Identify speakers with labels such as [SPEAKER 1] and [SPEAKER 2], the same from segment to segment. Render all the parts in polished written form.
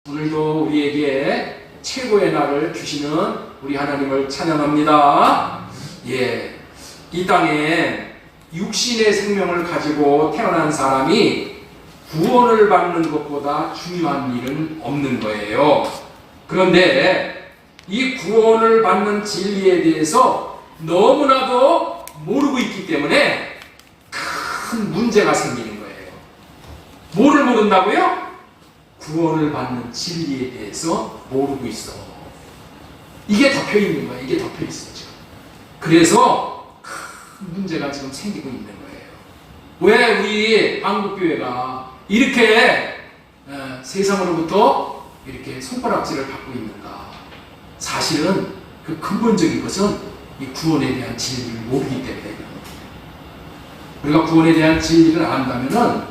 [SPEAKER 1] 오늘도 우리에게 최고의 날을 주시는 우리 하나님을 찬양합니다. 이 땅에 육신의 생명을 가지고 태어난 사람이 구원을 받는 것보다 중요한 일은 없는 거예요. 그런데 이 구원을 받는 진리에 대해서 너무나도 모르고 있기 때문에 큰 문제가 생기는 거예요. 뭐를 모른다고요? 구원을 받는 진리에 대해서 모르고 있어. 이게 덮여 있는 거야. 이게 덮여 있어 지금. 그래서 큰 문제가 지금 생기고 있는 거예요. 왜 우리 한국교회가 이렇게 세상으로부터 이렇게 손가락질을 받고 있는가? 사실은 그 근본적인 것은 이 구원에 대한 진리를 모르기 때문에 그런 거예요. 우리가 구원에 대한 진리를 안다면은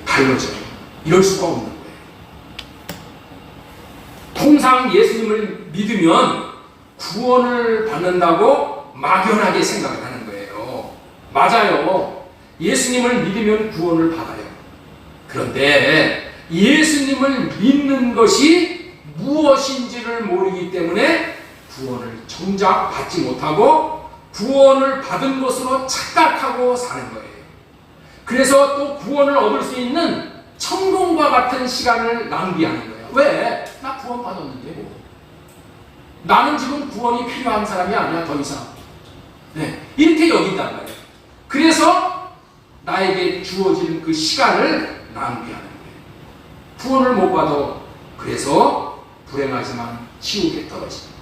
[SPEAKER 1] 달라져요. 이럴 수가 없는 거예요. 통상 예수님을 믿으면 구원을 받는다고 막연하게 생각을 하는 거예요. 맞아요. 예수님을 믿으면 구원을 받아요. 그런데 예수님을 믿는 것이 무엇인지를 모르기 때문에 구원을 정작 받지 못하고 구원을 받은 것으로 착각하고 사는 거예요. 그래서 또 구원을 얻을 수 있는 천국과 같은 시간을 낭비하는 거예요. 왜? 나 구원 받았는데 뭐. 나는 지금 구원이 필요한 사람이 아니야 더 이상. 이렇게 여긴단 말이에요. 그래서 나에게 주어지는 그 시간을 낭비하는 거예요. 구원을 못 받아. 그래서 불행하지만 지옥에 떨어지는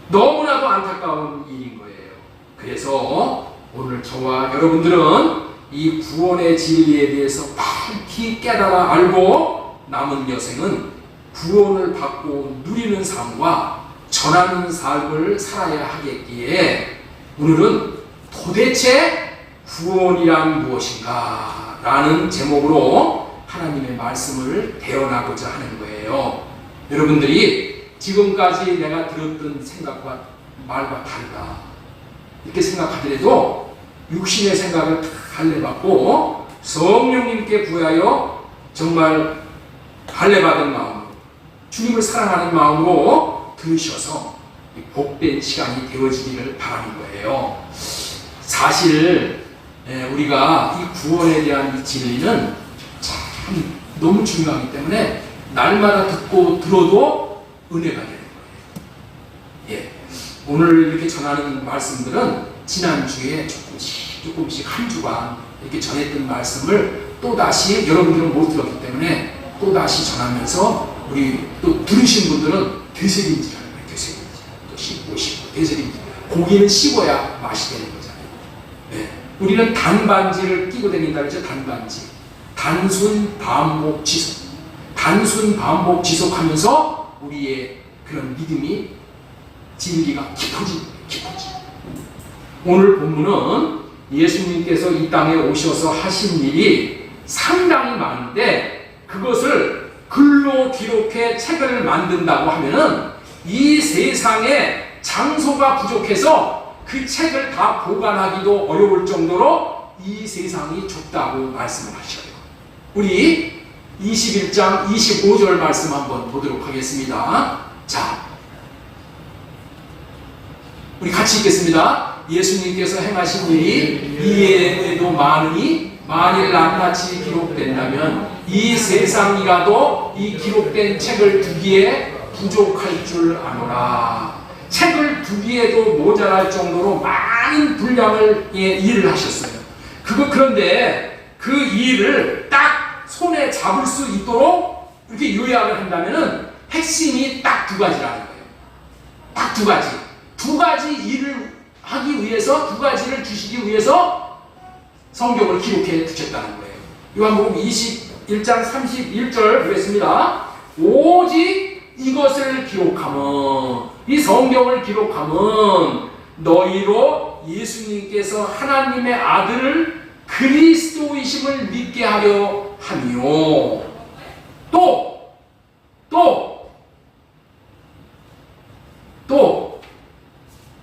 [SPEAKER 1] 거예요. 너무나도 안타까운 일인 거예요. 그래서 오늘 저와 여러분들은 이 구원의 진리에 대해서 밝히 깨달아 알고 남은 여생은 구원을 받고 누리는 삶과 전하는 삶을 살아야 하겠기에 오늘은 도대체 구원이란 무엇인가 라는 제목으로 하나님의 말씀을 배워나고자 하는 거예요. 여러분들이 지금까지 내가 들었던 생각과 말과 다르다 이렇게 생각하더라도 육신의 생각을 다 할례받고 성령님께 구하여 정말 할례받은 마음으로 주님을 사랑하는 마음으로 들으셔서 복된 시간이 되어지기를 바라는 거예요. 사실 우리가 이 구원에 대한 이 진리는 참 너무 중요하기 때문에 날마다 듣고 들어도 은혜가 되는 거예요. 오늘 이렇게 전하는 말씀들은 지난주에 조금씩 한 주간 이렇게 전했던 말씀을 또다시 여러분들은 못 들었기 때문에 또다시 전하면서 우리 또 들으신 분들은 되새김질하는 거예요. 되새김질. 또 씹고 되새김질. 고기는 씹어야 맛이 되는 거잖아요. 우리는 단반지를 끼고 다닌다 그러죠. 단반지. 단순 반복 지속. 단순 반복 지속하면서 우리의 그런 믿음이 진리가 깊어지는 거예요. 깊어지는. 오늘 본문은 예수님께서 이 땅에 오셔서 하신 일이 상당히 많은데 그것을 글로 기록해 책을 만든다고 하면은 이 세상에 장소가 부족해서 그 책을 다 보관하기도 어려울 정도로 이 세상이 좁다고 말씀을 하셔요. 우리 21장 25절 말씀 한번 보도록 하겠습니다. 자, 우리 같이 읽겠습니다. 예수님께서 행하신 일이 이외에도 많으니 만일 낱낱이 기록된다면 이 세상이라도 이 기록된 책을 두기에 부족할 줄 아노라. 책을 두기에도 모자랄 정도로 많은 분량을 일을 하셨어요. 그런데 그 일을 딱 손에 잡을 수 있도록 이렇게 요약을 한다면은 핵심이 딱 두 가지라는 거예요. 딱 두 가지. 두 가지 일을 하기 위해서, 두 가지를 주시기 위해서 성경을 기록해 두셨다는 거예요. 요한복음 21장 31절 보겠습니다. 오직 이것을 기록하면, 이 성경을 기록하면 너희로 예수님께서 하나님의 아들 그리스도이심을 믿게 하려 하며 또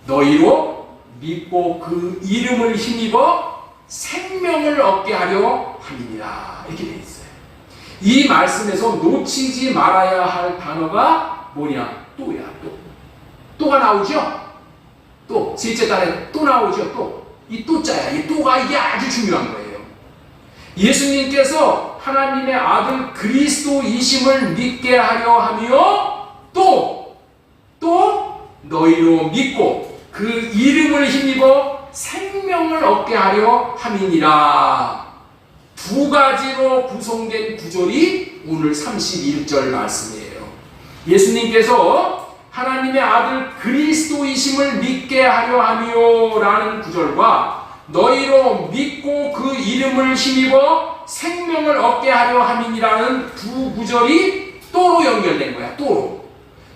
[SPEAKER 1] 너희로 믿고 그 이름을 힘입어 생명을 얻게 하려 함이니라. 이렇게 되어 있어요. 이 말씀에서 놓치지 말아야 할 단어가 뭐냐? 또야, 또. 또가 나오죠? 또, 셋째 달에 또 나오죠? 또. 이 또자야. 이 또가 이게 아주 중요한 거예요. 예수님께서 하나님의 아들 그리스도이심을 믿게 하려 하며 또 너희로 믿고 그 이름을 힘입어 생명을 얻게 하려 함이니라. 두 가지로 구성된 구절이 오늘 31절 말씀이에요. 예수님께서 하나님의 아들 그리스도이심을 믿게 하려 하며 라는 구절과 너희로 믿고 그 이름을 힘입어 생명을 얻게 하려 함이니라는 두 구절이 또로 연결된 거야. 또로.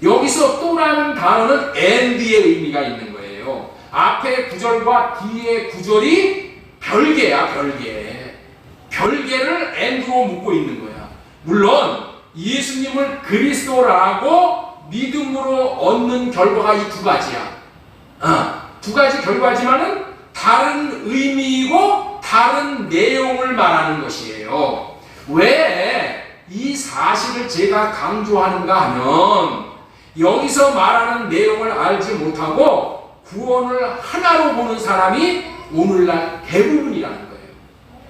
[SPEAKER 1] 여기서 또라는 단어는 and의 의미가 있는 거예요. 앞에 구절과 뒤에 구절이 별개야, 별개. 별개를 and로 묶고 있는 거야. 물론 예수님을 그리스도라고 믿음으로 얻는 결과가 이 두 가지야. 두 가지 결과지만은 다른 의미이고 다른 내용을 말하는 것이에요. 왜 이 사실을 제가 강조하는가 하면 여기서 말하는 내용을 알지 못하고 구원을 하나로 보는 사람이 오늘날 대부분이라는 거예요.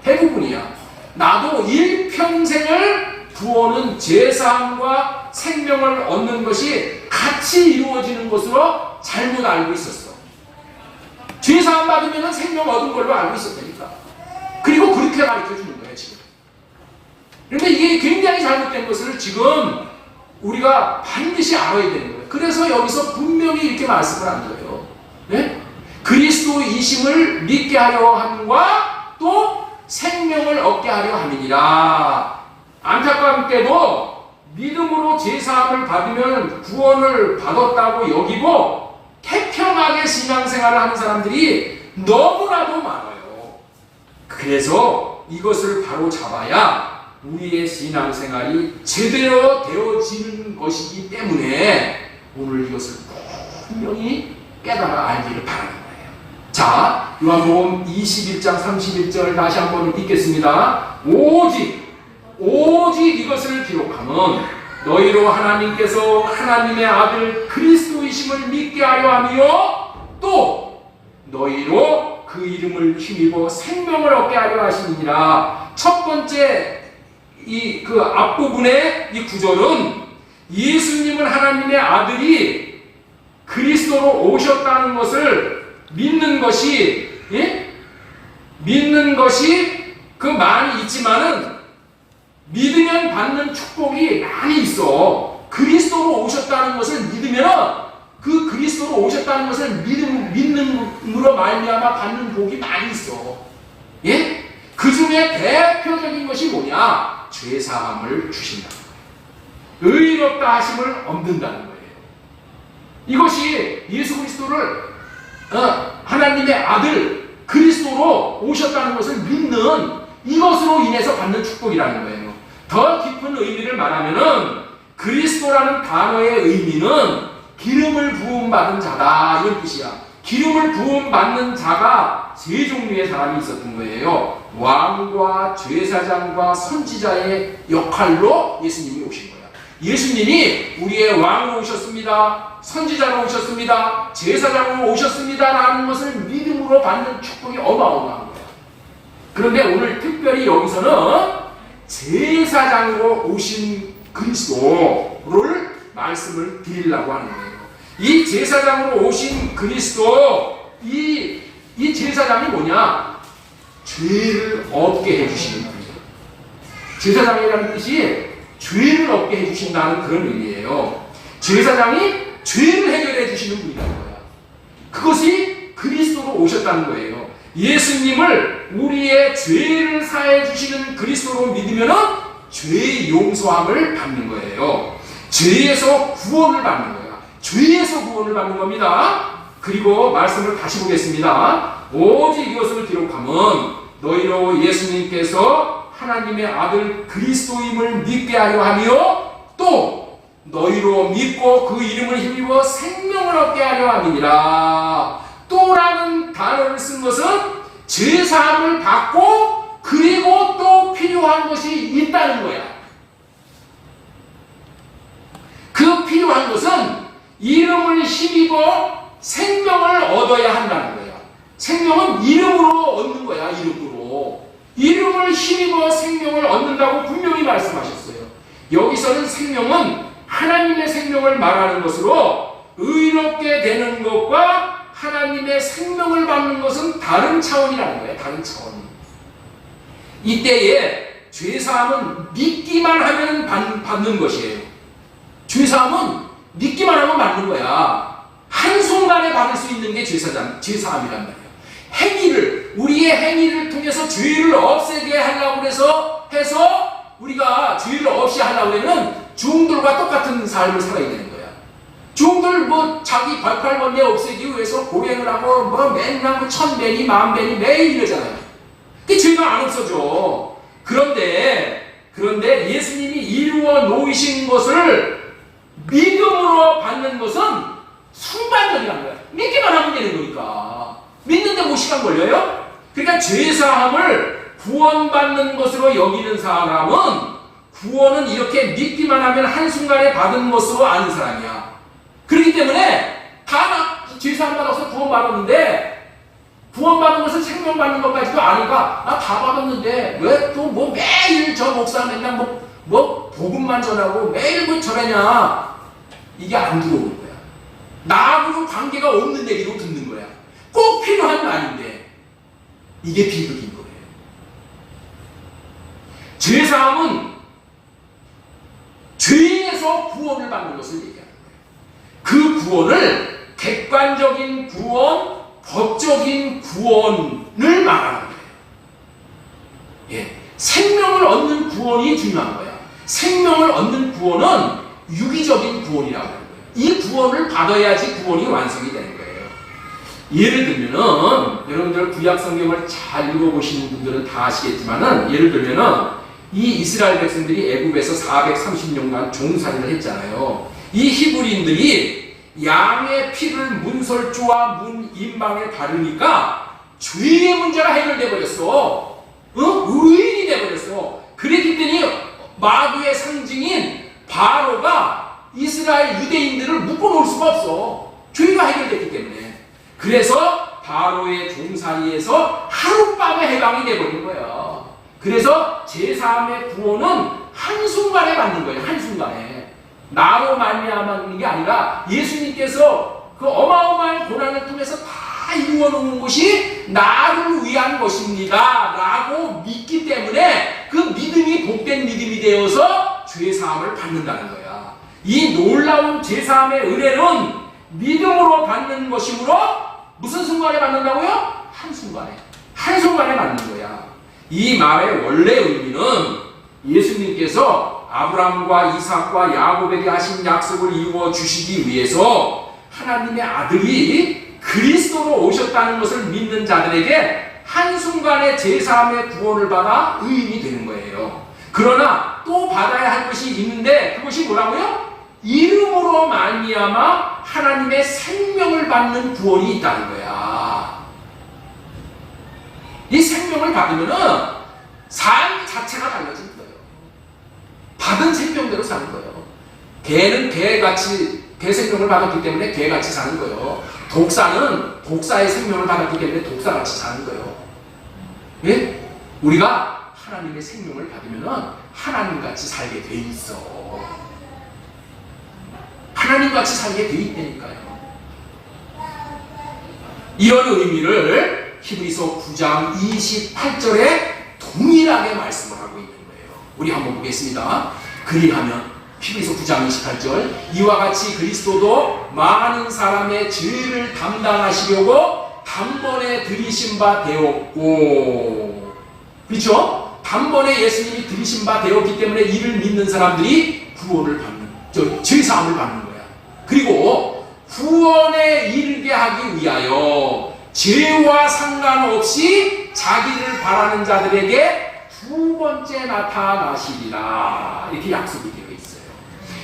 [SPEAKER 1] 대부분이야. 나도 일평생을 구원은 제사함과 생명을 얻는 것이 같이 이루어지는 것으로 잘못 알고 있었어. 제사함 받으면 생명 얻은 걸로 알고 있었다니까. 그리고 그렇게 가르쳐 주는 거예요, 지금. 그런데 이게 굉장히 잘못된 것을 지금 우리가 반드시 알아야 되는 거예요. 그래서 여기서 분명히 이렇게 말씀을 한 거예요. 네? 그리스도이심을 믿게 하려 함과 또 생명을 얻게 하려 함이니라. 안타깝게도 믿음으로 제사함을 받으면 구원을 받았다고 여기고 태평하게 신앙생활을 하는 사람들이 너무나도 많아요. 그래서 이것을 바로 잡아야 우리의 신앙생활이 제대로 되어지는 것이기 때문에 오늘 이것을 분명히 깨달아 알기를 바라는 거예요. 자, 요한복음 21장 31절 다시 한번 읽겠습니다. 오직 이것을 기록하면 너희로 하나님께서 하나님의 아들 그리스도이심을 믿게 하려 하며 또 너희로 그 이름을 힘입어 생명을 얻게 하려 하시니라. 첫 번째 그 앞부분의 이 구절은 예수님은 하나님의 아들이 그리스도로 오셨다는 것을 믿는 것이 그 많이 있지만은 믿으면 받는 축복이 많이 있어. 그리스도로 오셨다는 것을 믿으면 그 그리스도로 오셨다는 것을 믿음으로 말미암아 받는 복이 많이 있어. 예? 그 중에 대표적인 것이 뭐냐? 죄사함을 주신다. 의롭다 하심을 얻는다는 거예요. 이것이 예수 그리스도를 하나님의 아들 그리스도로 오셨다는 것을 믿는 이것으로 인해서 받는 축복이라는 거예요. 더 깊은 의미를 말하면은 그리스도라는 단어의 의미는 기름을 부음받은 자다 이런 뜻이야. 기름을 부음받는 자가 세 종류의 사람이 있었던 거예요. 왕과 제사장과 선지자의 역할로 예수님이 오신 거야. 예수님이 우리의 왕으로 오셨습니다. 선지자로 오셨습니다. 제사장으로 오셨습니다 라는 것을 믿음으로 받는 축복이 어마어마한 거야. 그런데 오늘 특별히 여기서는 제사장으로 오신 그리스도를 말씀을 드리려고 하는 거예요. 이 제사장으로 오신 그리스도, 이 제사장이 뭐냐? 죄를 얻게 해주시는 분이에요. 제사장이라는 뜻이 죄를 얻게 해주신다는 그런 의미예요. 제사장이 죄를 해결해 주시는 분이라는 거야. 그것이 그리스도로 오셨다는 거예요. 예수님을 우리의 죄를 사해 주시는 그리스도로 믿으면 죄의 용서함을 받는 거예요. 죄에서 구원을 받는 거야. 죄에서 구원을 받는 겁니다. 그리고 말씀을 다시 보겠습니다. 오직 이것을 기록하면 너희로 예수님께서 하나님의 아들 그리스도임을 믿게 하려 하며 또 너희로 믿고 그 이름을 힘입어 생명을 얻게 하려 함이니라. 또라는 단어를 쓴 것은 죄사함을 받고 그리고 또 필요한 것이 있다는 거야. 필요한 것은 이름을 힘입어 생명을 얻어야 한다는 거야. 생명은 이름으로 얻는 거야. 이름을 힘입어 생명을 얻는다고 분명히 말씀하셨어요. 여기서는 생명은 하나님의 생명을 말하는 것으로 의롭게 되는 것과 하나님의 생명을 받는 것은 다른 차원이라는 거예요. 다른 차원. 이때에 죄사함은 믿기만 하면 받는 것이에요. 죄사함은 믿기만 하면 받는 거야. 한순간에 받을 수 있는 게 죄사함이란 말이에요. 우리의 행위를 통해서 죄를 없애게 하려고 해서 우리가 죄를 없이 하려고 하면 중들과 똑같은 삶을 살아야 되는 거야. 중들 자기 발팔번뇌 없애기 위해서 고행을 하고 맨날 1000배니 10,000배니 매일 이러잖아요. 그 죄가 안 없어져. 그런데 예수님이 이루어 놓으신 것을 믿음으로 받는 것은 순간적이라는 거야. 믿기만 하면 되는 거니까. 믿는데 뭐 시간 걸려요? 그러니까 죄사함을 구원받는 것으로 여기는 사람은 구원은 이렇게 믿기만 하면 한순간에 받은 것으로 아는 사람이야. 그렇기 때문에 다 죄사함 받아서 구원받았는데 구원받는 것을 생명받는 것까지도 아니까 나 다 받았는데 왜 또 매일 저 목사 맨날 복음만 전하고 매일 저러냐. 이게 안 들어오는 거야. 나하고는 관계가 없는 얘기로 듣는 거야. 꼭 필요한 말인데 이게 비극인 거예요. 죄사함은 죄에서 구원을 받는 것을 얘기하는 거예요. 그 구원을 객관적인 구원, 법적인 구원을 말하는 거예요. 예, 생명을 얻는 구원이 중요한 거야. 생명을 얻는 구원은 유기적인 구원이라고 하는 거예요. 이 구원을 받아야지 구원이 완성이 되는 거예요. 예를 들면은 여러분들 구약 성경을 잘 읽어보시는 분들은 다 아시겠지만은 예를 들면은 이 이스라엘 백성들이 애굽에서 430년간 종살이를 했잖아요. 이 히브리인들이 양의 피를 문설주와 문 임방에 바르니까 죄의 문제가 해결돼 버렸어. 의인이 돼 버렸어. 그랬기 때문에 마귀의 상징인 바로가 이스라엘 유대인들을 묶어놓을 수가 없어. 죄가 해결됐기 때문에. 그래서 바로의 종살이에서 하룻밤에 해방이 돼버린 거예요. 그래서 제사함의 구원은 한순간에 받는 거예요. 한순간에. 나로 말미암는 게 아니라 예수님께서 그 어마어마한 고난을 통해서 다 이루어놓은 것이 나를 위한 것입니다 라고 믿기 때문에 그 믿음이 복된 믿음이 되어서 죄사함을 받는다는 거야. 이 놀라운 죄사함의 은혜는 믿음으로 받는 것이므로 무슨 순간에 받는다고요? 한순간에 받는 거야. 이 말의 원래 의미는 예수님께서 아브라함과 이삭과 야곱에게 하신 약속을 이루어 주시기 위해서 하나님의 아들이 그리스도로 오셨다는 것을 믿는 자들에게 한순간에 제사함의 구원을 받아 의인이 되는 거예요. 그러나 또 받아야 할 것이 있는데 그것이 뭐라고요? 이름으로 말미암아 하나님의 생명을 받는 구원이 있다는 거야. 이 생명을 받으면은 삶 자체가 달라지는 거예요. 받은 생명대로 사는 거예요. 개는 개 생명을 받았기 때문에 개같이 사는 거예요. 독사는 독사의 생명을 받았기 때문에 독사같이 사는 거예요. 예? 우리가 하나님의 생명을 받으면은 하나님같이 살게 돼 있어. 하나님같이 살게 돼 있다니까요. 이런 의미를 히브리서 9장 28절에 동일하게 말씀을 하고 있는 거예요. 우리 한번 보겠습니다. 그리하면 히브리서 9장 28절 이와 같이 그리스도도 많은 사람의 죄를 담당하시려고 단번에 들이신 바 되었고, 그렇죠? 단번에 예수님이 들이신 바 되었기 때문에 이를 믿는 사람들이 구원을 받는, 죄사함을 받는 거야. 그리고 구원에 이르게 하기 위하여 죄와 상관없이 자기를 바라는 자들에게 두 번째 나타나시리라, 이렇게 약속이 되어 있어요.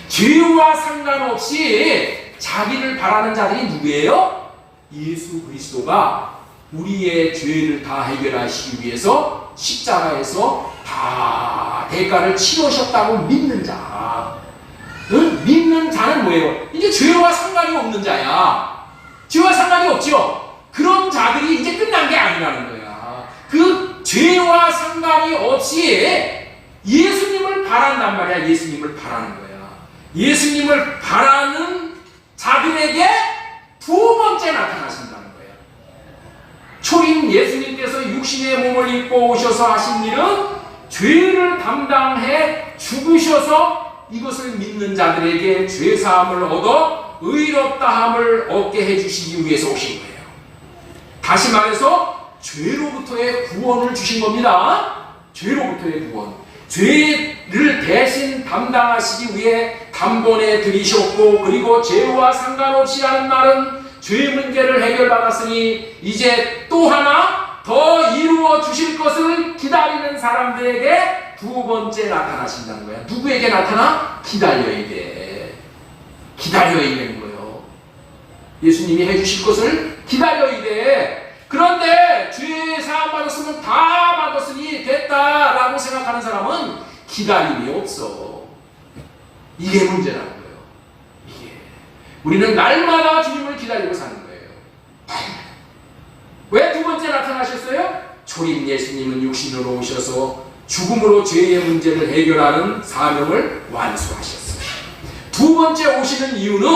[SPEAKER 1] 죄와 상관없이 자기를 바라는 자들이 누구예요? 예수 그리스도가 우리의 죄를 다 해결하시기 위해서 십자가에서 다 대가를 치르셨다고 믿는 자, 믿는 자는 뭐예요? 이제 죄와 상관이 없는 자야. 죄와 상관이 없죠. 그런 자들이 이제 끝난 게 아니라는 거야. 그 죄와 상관이 없이 예수님을 바란단 말이야. 예수님을 바라는 거야. 예수님을 바라는 자들에게 두 번째 나타나신다는 거야. 초림 예수님께서 육신의 몸을 입고 오셔서 하신 일은 죄를 담당해 죽으셔서 이것을 믿는 자들에게 죄사함을 얻어 의롭다함을 얻게 해주시기 위해서 오신 거예요. 다시 말해서 죄로부터의 구원을 주신 겁니다. 죄로부터의 구원. 죄를 대신 담당하시기 위해 단번에 들이셨고, 그리고 죄와 상관없이 하는 말은 죄 문제를 해결받았으니 이제 또 하나 더 이루어 주실 것을 기다리는 사람들에게 두 번째 나타나신다는 거야. 누구에게 나타나? 기다려야 돼. 기다려야 되는 거예요. 예수님이 해주실 것을 기다려야 돼. 그런데 죄 사함 받았으면 다 받았으니 됐다라고 생각하는 사람은 기다림이 없어. 이게 문제라는 거예요. 이게 우리는 날마다 주님을 기다리고 사는 거예요. 왜 두 번째 나타나셨어요? 초림 예수님은 육신으로 오셔서 죽음으로 죄의 문제를 해결하는 사명을 완수하셨어요. 두 번째 오시는 이유는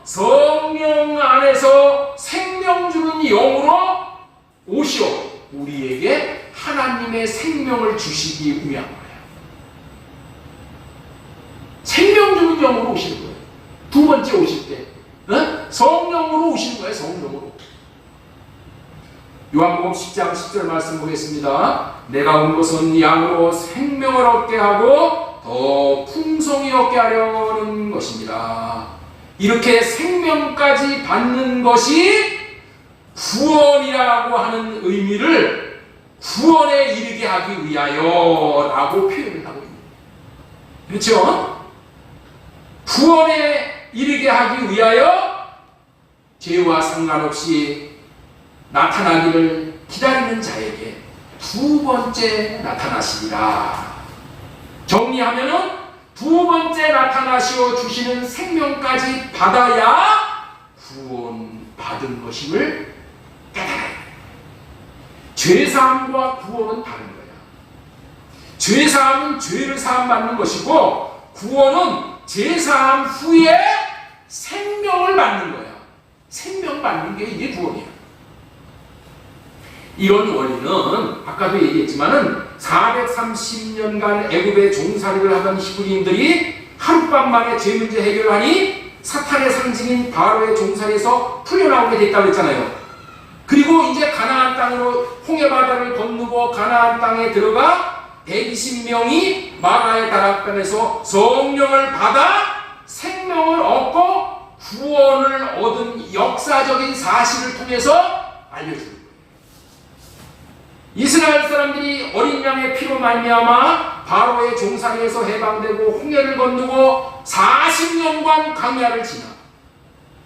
[SPEAKER 1] 성령 안에서 생명 주는 영으로 오시어 우리에게 하나님의 생명을 주시기 위한 거예요. 생명 주는 영으로 오시는 거예요. 두 번째 오실 때 성령으로 오시는 거예요. 성령으로. 요한복음 10장 10절 말씀 보겠습니다. 내가 온 것은 양으로 생명을 얻게 하고 더 풍성히 얻게 하려는 것입니다. 이렇게 생명까지 받는 것이 구원이라고 하는 의미를 구원에 이르게 하기 위하여 라고 표현을 하고 있습니다. 그렇죠? 구원에 이르게 하기 위하여 죄와 상관없이 나타나기를 기다리는 자에게 두 번째 나타나시리라. 정리하면은 두 번째 나타나시어 주시는 생명까지 받아야 구원 받은 것임을 깨달아야 돼. 죄사함과 구원은 다른 거야. 죄사함은 죄를 사함받는 것이고, 구원은 죄사함 후에 생명을 받는 거야. 생명 받는 게 이게 구원이야. 이런 원리는 아까도 얘기했지만은 430년간 애굽에 종살이를 하던 히브리인들이 하룻밤 만에 죄 문제 해결하니 사탄의 상징인 바로의 종살이에서 풀려나오게 됐다고 했잖아요. 그리고 이제 가나안 땅으로 홍해바다를 건너고 가나안 땅에 들어가 120명이 마라의 다락방에서 성령을 받아 생명을 얻고 구원을 얻은 역사적인 사실을 통해서 알려줍니다. 이스라엘 사람들이 어린 양의 피로 말미암아 바로의 종살이에서 해방되고 홍해를 건너고 40년간 광야를 지나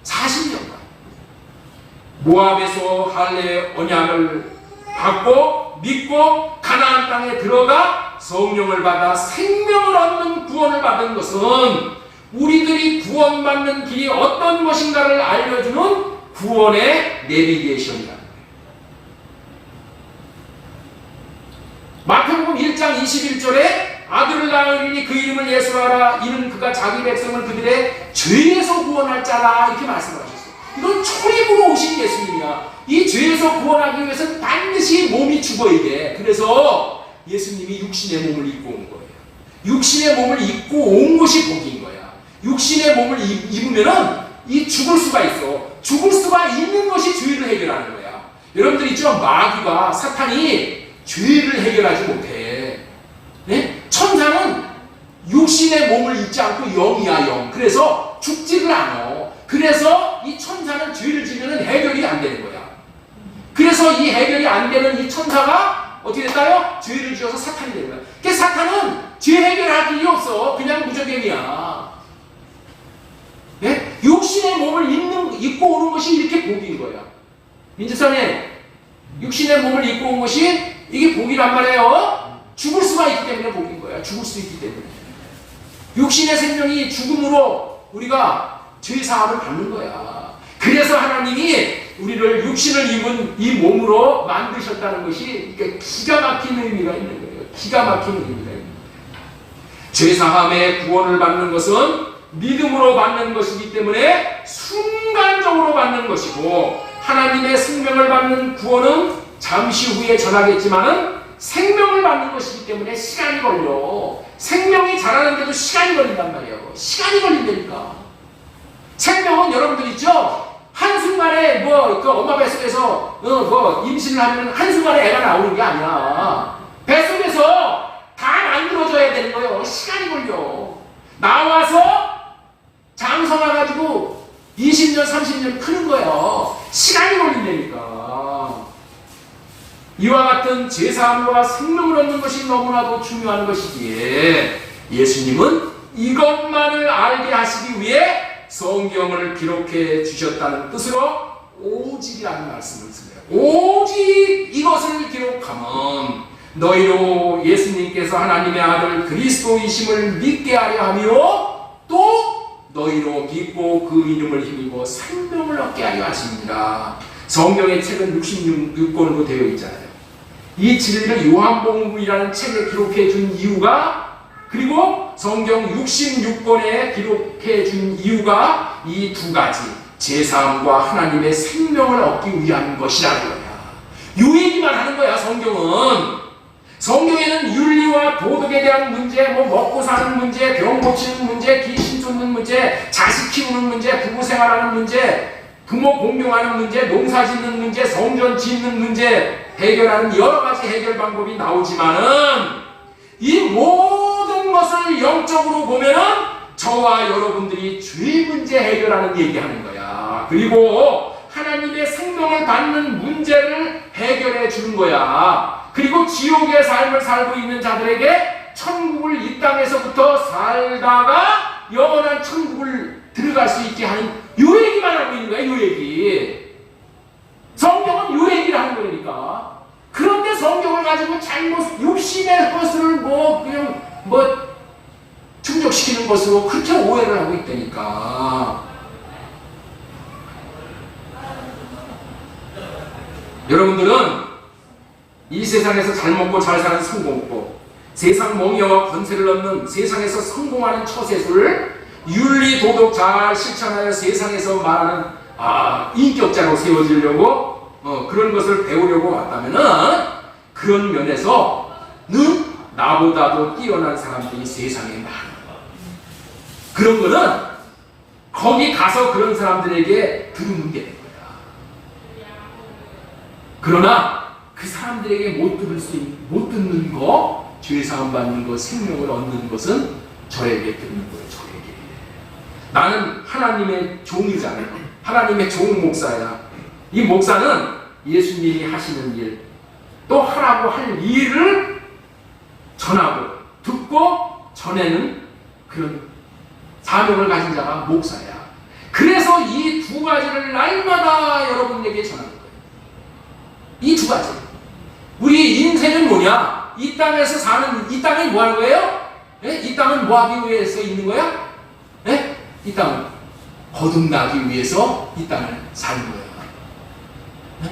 [SPEAKER 1] 40년간 모압에서 할례 언약을 받고 믿고 가나안 땅에 들어가 성령을 받아 생명을 얻는 구원을 받은 것은 우리들이 구원받는 길이 어떤 것인가를 알려주는 구원의 내비게이션이다. 마태복음 1장 21절에 아들을 낳으리니 그 이름을 예수하라. 이는 그가 자기 백성을 그들의 죄에서 구원할 자라. 이렇게 말씀하셨어요. 이건 초림으로 오신 예수님이야. 이 죄에서 구원하기 위해서는 반드시 몸이 죽어야 돼. 그래서 예수님이 육신의 몸을 입고 온 거예요. 육신의 몸을 입고 온 것이 복인 거야. 육신의 몸을 입으면은 이 죽을 수가 있어. 죽을 수가 있는 것이 죄를 해결하는 거야. 여러분들 있죠? 마귀가, 사탄이 죄를 해결하지 못해. 네? 천사는 육신의 몸을 입지 않고 영이야, 영. 그래서 죽지를 않아. 그래서 이 천사는 죄를 지면 해결이 안 되는 거야. 그래서 이 해결이 안 되는 이 천사가 어떻게 될까요? 죄를 지어서 사탄이 되는 거야. 그러니까 사탄은 죄 해결할 길이 없어. 그냥 무적행이야. 네? 육신의 몸을 입고 오는 것이 이렇게 복인 거야. 민주사님, 육신의 몸을 입고 온 것이 이게 복이란 말이에요. 죽을 수가 있기 때문에 복인 거야. 죽을 수 있기 때문에. 육신의 생명이 죽음으로 우리가 죄사함을 받는 거야. 그래서 하나님이 우리를 육신을 입은 이 몸으로 만드셨다는 것이 기가 막힌 의미가 있는 거예요. 기가 막힌 의미가 있는 거예요. 죄사함의 구원을 받는 것은 믿음으로 받는 것이기 때문에 순간적으로 받는 것이고, 하나님의 생명을 받는 구원은 잠시 후에 전하겠지만은 생명을 받는 것이기 때문에 시간이 걸려. 생명이 자라는데도 시간이 걸린단 말이에요. 시간이 걸린다니까. 생명은 여러분들 있죠? 한순간에 그 엄마 뱃속에서 임신을 하면 한순간에 애가 나오는 게 아니야. 뱃속에서 다 만들어져야 되는 거예요. 시간이 걸려. 나와서 장성해가지고 20년, 30년 크는 거예요. 시간이 걸린다니까. 이와 같은 제사함과 생명을 얻는 것이 너무나도 중요한 것이기에 예수님은 이것만을 알게 하시기 위해 성경을 기록해 주셨다는 뜻으로 오직이라는 말씀을 쓰네요. 오직 이것을 기록하면 너희로 예수님께서 하나님의 아들 그리스도이심을 믿게 하려 하며 또 너희로 믿고 그 이름을 힘입어 생명을 얻게 하려 하십니다. 성경의 책은 66권으로 되어 있잖아요. 이 진리를 요한복음이라는 책에 기록해 준 이유가, 그리고 성경 66권에 기록해 준 이유가 이 두 가지, 제사함과 하나님의 생명을 얻기 위한 것이라는 거야. 요 얘기만 하는 거야. 성경에는 윤리와 도덕에 대한 문제, 먹고 사는 문제, 병 고치는 문제, 귀신 쫓는 문제, 자식 키우는 문제, 부부 생활하는 문제, 부모 공경하는 문제, 농사 짓는 문제, 성전 짓는 문제 해결하는 여러 가지 해결 방법이 나오지만은 이 모든 것을 영적으로 보면은 저와 여러분들이 죄 문제 해결하는 얘기하는 거야. 그리고 하나님의 생명을 받는 문제를 해결해 주는 거야. 그리고 지옥의 삶을 살고 있는 자들에게 천국을 이 땅에서부터 살다가 영원한 천국을 들어갈 수 있게 하는 요 얘기만 하고 있는 거야. 요 얘기. 성경은 요 얘기를 하는 거니까. 그런데 성경을 가지고 잘못 육신의 것을 그냥 충족시키는 것으로 그렇게 오해를 하고 있다니까. 여러분들은 이 세상에서 잘 먹고 잘 사는 성공법, 세상 몽여와 권세를 얻는 세상에서 성공하는 처세술을 윤리 도덕 잘 실천하여 세상에서 말하는 인격자로 세워지려고 그런 것을 배우려고 왔다면은 그런 면에서는 나보다도 뛰어난 사람들이 세상에 많아. 그런 거는 거기 가서 그런 사람들에게 들으면 되는 거야. 그러나 그 사람들에게 못 듣는 거, 죄사함 받는 거, 생명을 얻는 것은 저에게 듣는 거예요. 저에게. 나는 하나님의 종이잖아요. 하나님의 종 목사야. 이 목사는 예수님이 하시는 일, 또 하라고 할 일을 전하고 듣고 전하는 그런 사명을 가진 자가 목사야. 그래서 이 두 가지를 날마다 여러분에게 전하는 거예요. 이 두 가지. 우리 인생은 뭐냐? 이 땅에서 사는, 이 땅이 뭐 하는 거예요? 예? 이 땅은 뭐 하기 위해서 있는 거야? 예? 이 땅은 거듭나기 위해서 이 땅을 사는 거야. 예?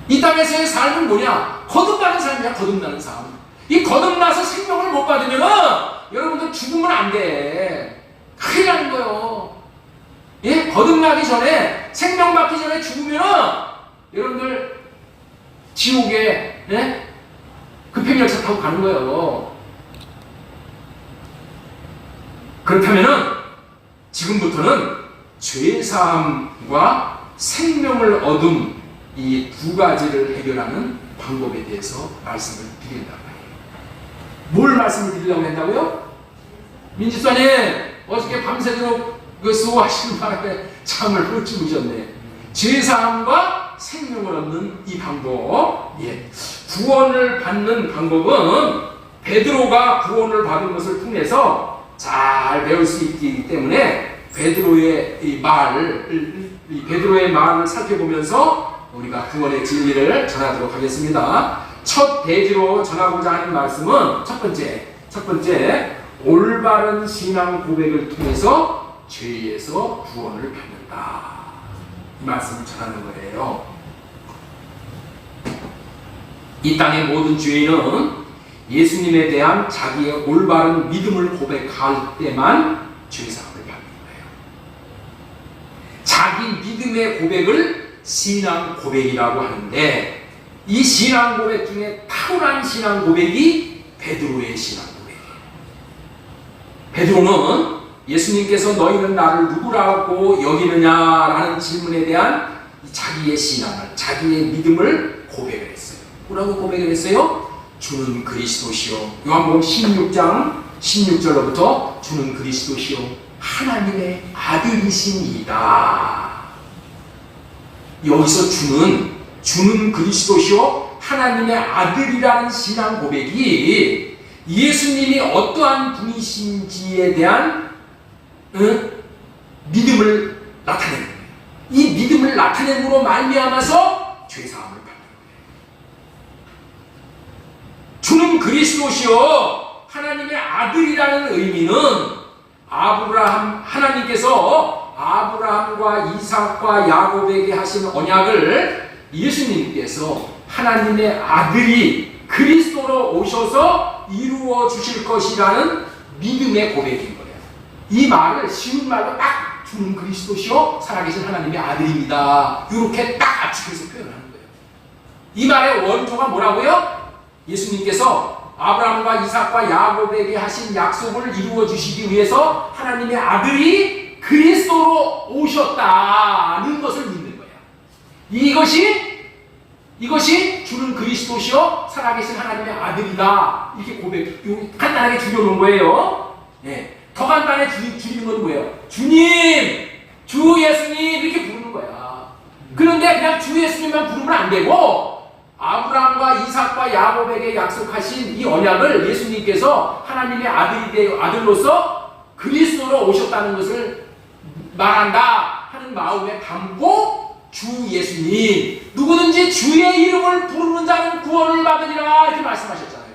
[SPEAKER 1] 이 땅에서의 삶은 뭐냐? 거듭나는 삶이야. 거듭나는 삶. 이 거듭나서 생명을 못 받으면 여러분들 죽으면 안 돼. 큰일 나는 거예요. 예? 거듭나기 전에, 생명 받기 전에 죽으면 여러분들 지옥에 급행열차 타고 가는 거예요. 그렇다면은 지금부터는 죄사함과 생명을 얻음, 이 두 가지를 해결하는 방법에 대해서 말씀을 드린단 말이에요. 뭘 말씀을 드리려고 했다고요? 민지사님 어저께 밤새도록 수고하시는 바람에 잠을 못 주무셨네. 죄사함과 생명을 얻는 이 방법, 구원을 받는 방법은 베드로가 구원을 받은 것을 통해서 잘 배울 수 있기 때문에 베드로의 말을 살펴보면서 우리가 구원의 진리를 전하도록 하겠습니다. 첫 대지로 전하고자 하는 말씀은 첫 번째 올바른 신앙 고백을 통해서 죄에서 구원을 받는다. 이 말씀을 전하는 거예요. 이 땅의 모든 죄인은 예수님에 대한 자기의 올바른 믿음을 고백할 때만 죄사함을 받는 거예요. 자기 믿음의 고백을 신앙 고백이라고 하는데, 이 신앙 고백 중에 탁월한 신앙 고백이 베드로의 신앙 고백이에요. 베드로는 예수님께서 너희는 나를 누구라고 여기느냐라는 질문에 대한 자기의 신앙을, 자기의 믿음을 고백을 했어요. 뭐라고 고백을 했어요? 주는 그리스도시요. 요한복음 16장 16절로부터 주는 그리스도시요 하나님의 아들이시니이다. 여기서 주는 그리스도시요 하나님의 아들이라는 신앙 고백이 예수님이 어떠한 분이신지에 대한 믿음을 나타내는 거예요. 이 믿음을 나타냄으로 말미암아서 죄사함을 받는 거예요. 주는 그리스도시요 하나님의 아들이라는 의미는 하나님께서 아브라함과 이삭과 야곱에게 하신 언약을 예수님께서 하나님의 아들이 그리스도로 오셔서 이루어 주실 것이라는 믿음의 고백인 거예요. 이 말을 쉬운 말로 딱 주는 그리스도시요 살아계신 하나님의 아들입니다. 이렇게 딱 압축해서 표현하는 거예요. 이 말의 원조가 뭐라고요? 예수님께서 아브라함과 이삭과 야곱에게 하신 약속을 이루어 주시기 위해서 하나님의 아들이 그리스도로 오셨다는 것을 믿는 거예요. 이것이 주는 그리스도시요 살아계신 하나님의 아들이다. 이렇게 간단하게 줄여놓은 거예요. 네. 더 간단하게 줄이는 건 뭐예요? 주님, 주 예수님 이렇게 부르는 거야. 그런데 그냥 주 예수님만 부르면 안 되고 아브라함과 이삭과 야곱에게 약속하신 이 언약을 예수님께서 하나님의 아들로서 그리스도로 오셨다는 것을 말한다 하는 마음에 담고 주 예수님, 누구든지 주의 이름을 부르는 자는 구원을 받으리라 이렇게 말씀하셨잖아요.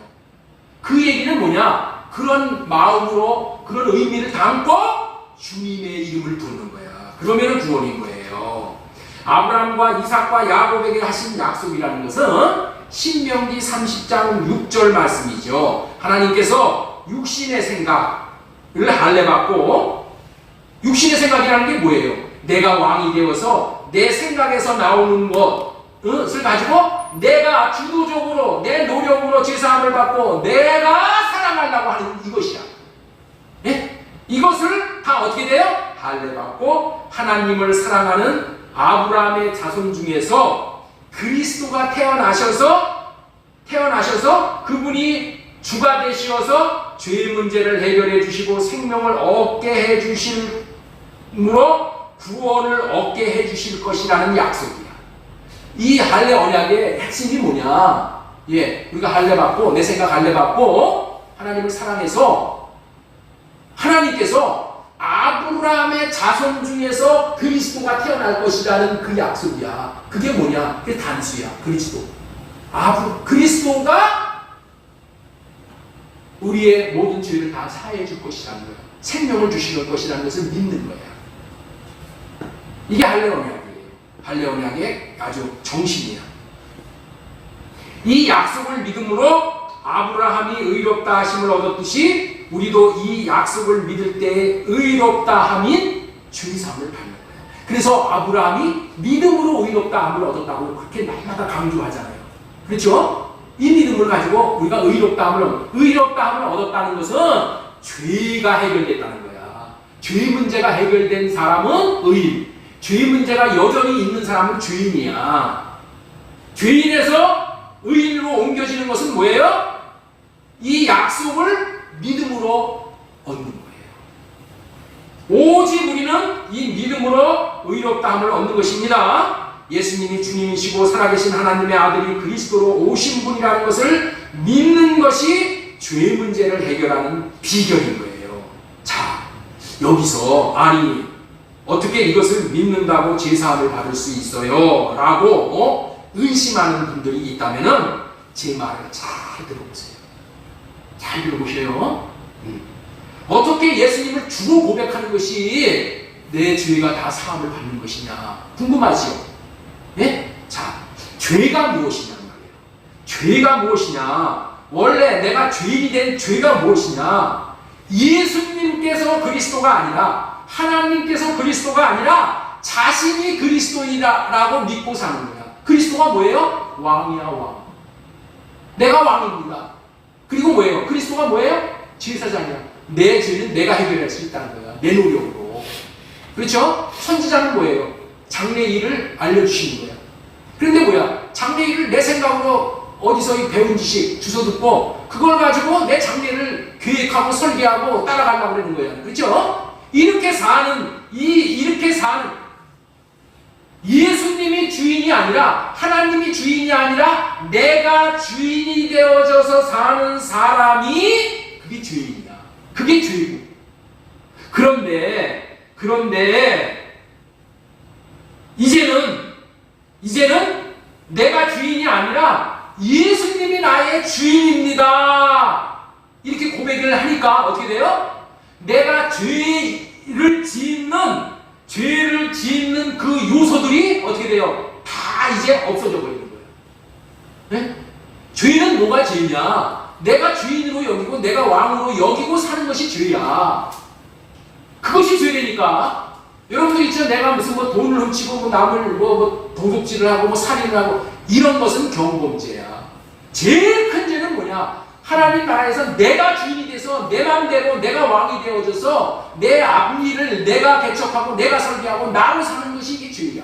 [SPEAKER 1] 그 얘기는 뭐냐? 그런 마음으로 그런 의미를 담고 주님의 이름을 부르는 거야. 그러면 구원인 거예요. 아브라함과 이삭과 야곱에게 하신 약속이라는 것은 신명기 30장 6절 말씀이죠. 하나님께서 육신의 생각을 할례받고, 육신의 생각이라는 게 뭐예요? 내가 왕이 되어서 내 생각에서 나오는 것을 가지고 내가 주도적으로 내 노력으로 제사함을 받고 내가 사랑하려고 하는 이것이야. 예? 이것을 다 어떻게 돼요? 할례받고 하나님을 사랑하는 아브라함의 자손 중에서 그리스도가 태어나셔서 그분이 주가 되시어서 죄의 문제를 해결해 주시고 생명을 얻게 해 주심으로 구원을 얻게 해 주실 것이라는 약속이야. 이 할례 언약의 핵심이 뭐냐? 우리가 할례 받고 내 생각 할례 받고 하나님을 사랑해서 하나님께서 아브라함의 자손 중에서 그리스도가 태어날 것이라는 그 약속이야. 그게 뭐냐? 그게 단수야. 그리스도가 우리의 모든 죄를 다 사해 줄 것이라는 거야. 생명을 주실 것이라는 것을 믿는 거야. 이게 할례 언약이에요. 할례 언약의 아주 정신이야. 이 약속을 믿음으로 아브라함이 의롭다 하심을 얻었듯이 우리도 이 약속을 믿을 때에 의롭다 함인 죄사함을 받는 거예요. 그래서 아브라함이 믿음으로 의롭다 함을 얻었다고 그렇게 날마다 강조하잖아요. 그렇죠? 이 믿음을 가지고 우리가 의롭다 함을 얻었다는 것은 죄가 해결됐다는 거야. 죄 문제가 해결된 사람은 의인, 죄 문제가 여전히 있는 사람은 죄인이야. 죄인에서 의인으로 옮겨지는 것은 뭐예요? 이 약속을 믿음으로 얻는 거예요. 오직 우리는 이 믿음으로 의롭다함을 얻는 것입니다. 예수님이 주님이시고 살아계신 하나님의 아들이 그리스도로 오신 분이라는 것을 믿는 것이 죄 문제를 해결하는 비결인 거예요. 자, 여기서 어떻게 이것을 믿는다고 제사함을 받을 수 있어요? 라고 의심하는 분들이 있다면 제 말을 잘 들어보세요. 잘 들어보세요. 어떤 어떻게 예수님을 주로 고백하는 것이 내 죄가 다 사함을 받는 것이냐 궁금하지요? 예? 자, 죄가 무엇이냐는 말이에요. 죄가 무엇이냐? 원래 내가 죄인이 된 죄가 무엇이냐? 예수님께서 그리스도가 아니라 하나님께서 그리스도가 아니라 자신이 그리스도이다라고 믿고 사는 거야. 그리스도가 뭐예요? 왕이야, 왕. 내가 왕입니다. 그리고 뭐예요? 그리스도가 뭐예요? 제사장이야. 내 죄는 내가 해결할 수 있다는 거야. 내 노력으로. 그렇죠? 선지자는 뭐예요? 장래일을 알려주시는 거야. 그런데 뭐야? 장래일을 내 생각으로 어디서 배운 지식 주워 듣고 그걸 가지고 내 장래를 계획하고 설계하고 따라가려고 그러는 거야. 그렇죠? 이렇게 사는 예수님이 주인이 아니라 하나님이 주인이 아니라 내가 주인이 되어져서 사는 사람이 그게 죄인이야. 그게 죄고. 그런데 이제는 내가 주인이 아니라 예수님이 나의 주인입니다. 이렇게 고백을 하니까 어떻게 돼요? 내가 죄를 짓는 그 요소들이 어떻게 돼요? 다 이제 없어져 버리는 거예요. 네? 죄는 뭐가 죄냐? 내가 주인으로 여기고 내가 왕으로 여기고 사는 것이 죄야. 그것이 죄되니까. 여러분들 있죠? 내가 무슨 돈을 훔치고 남을 도둑질을 하고 살인을 하고 이런 것은 경범죄야. 제일 큰 죄는 뭐냐? 하나님 나라에서 내가 주인이 돼서 내 마음대로 내가 왕이 되어져서 내 앞일을 내가 개척하고 내가 설계하고 나로 사는 것이 이게 죄야.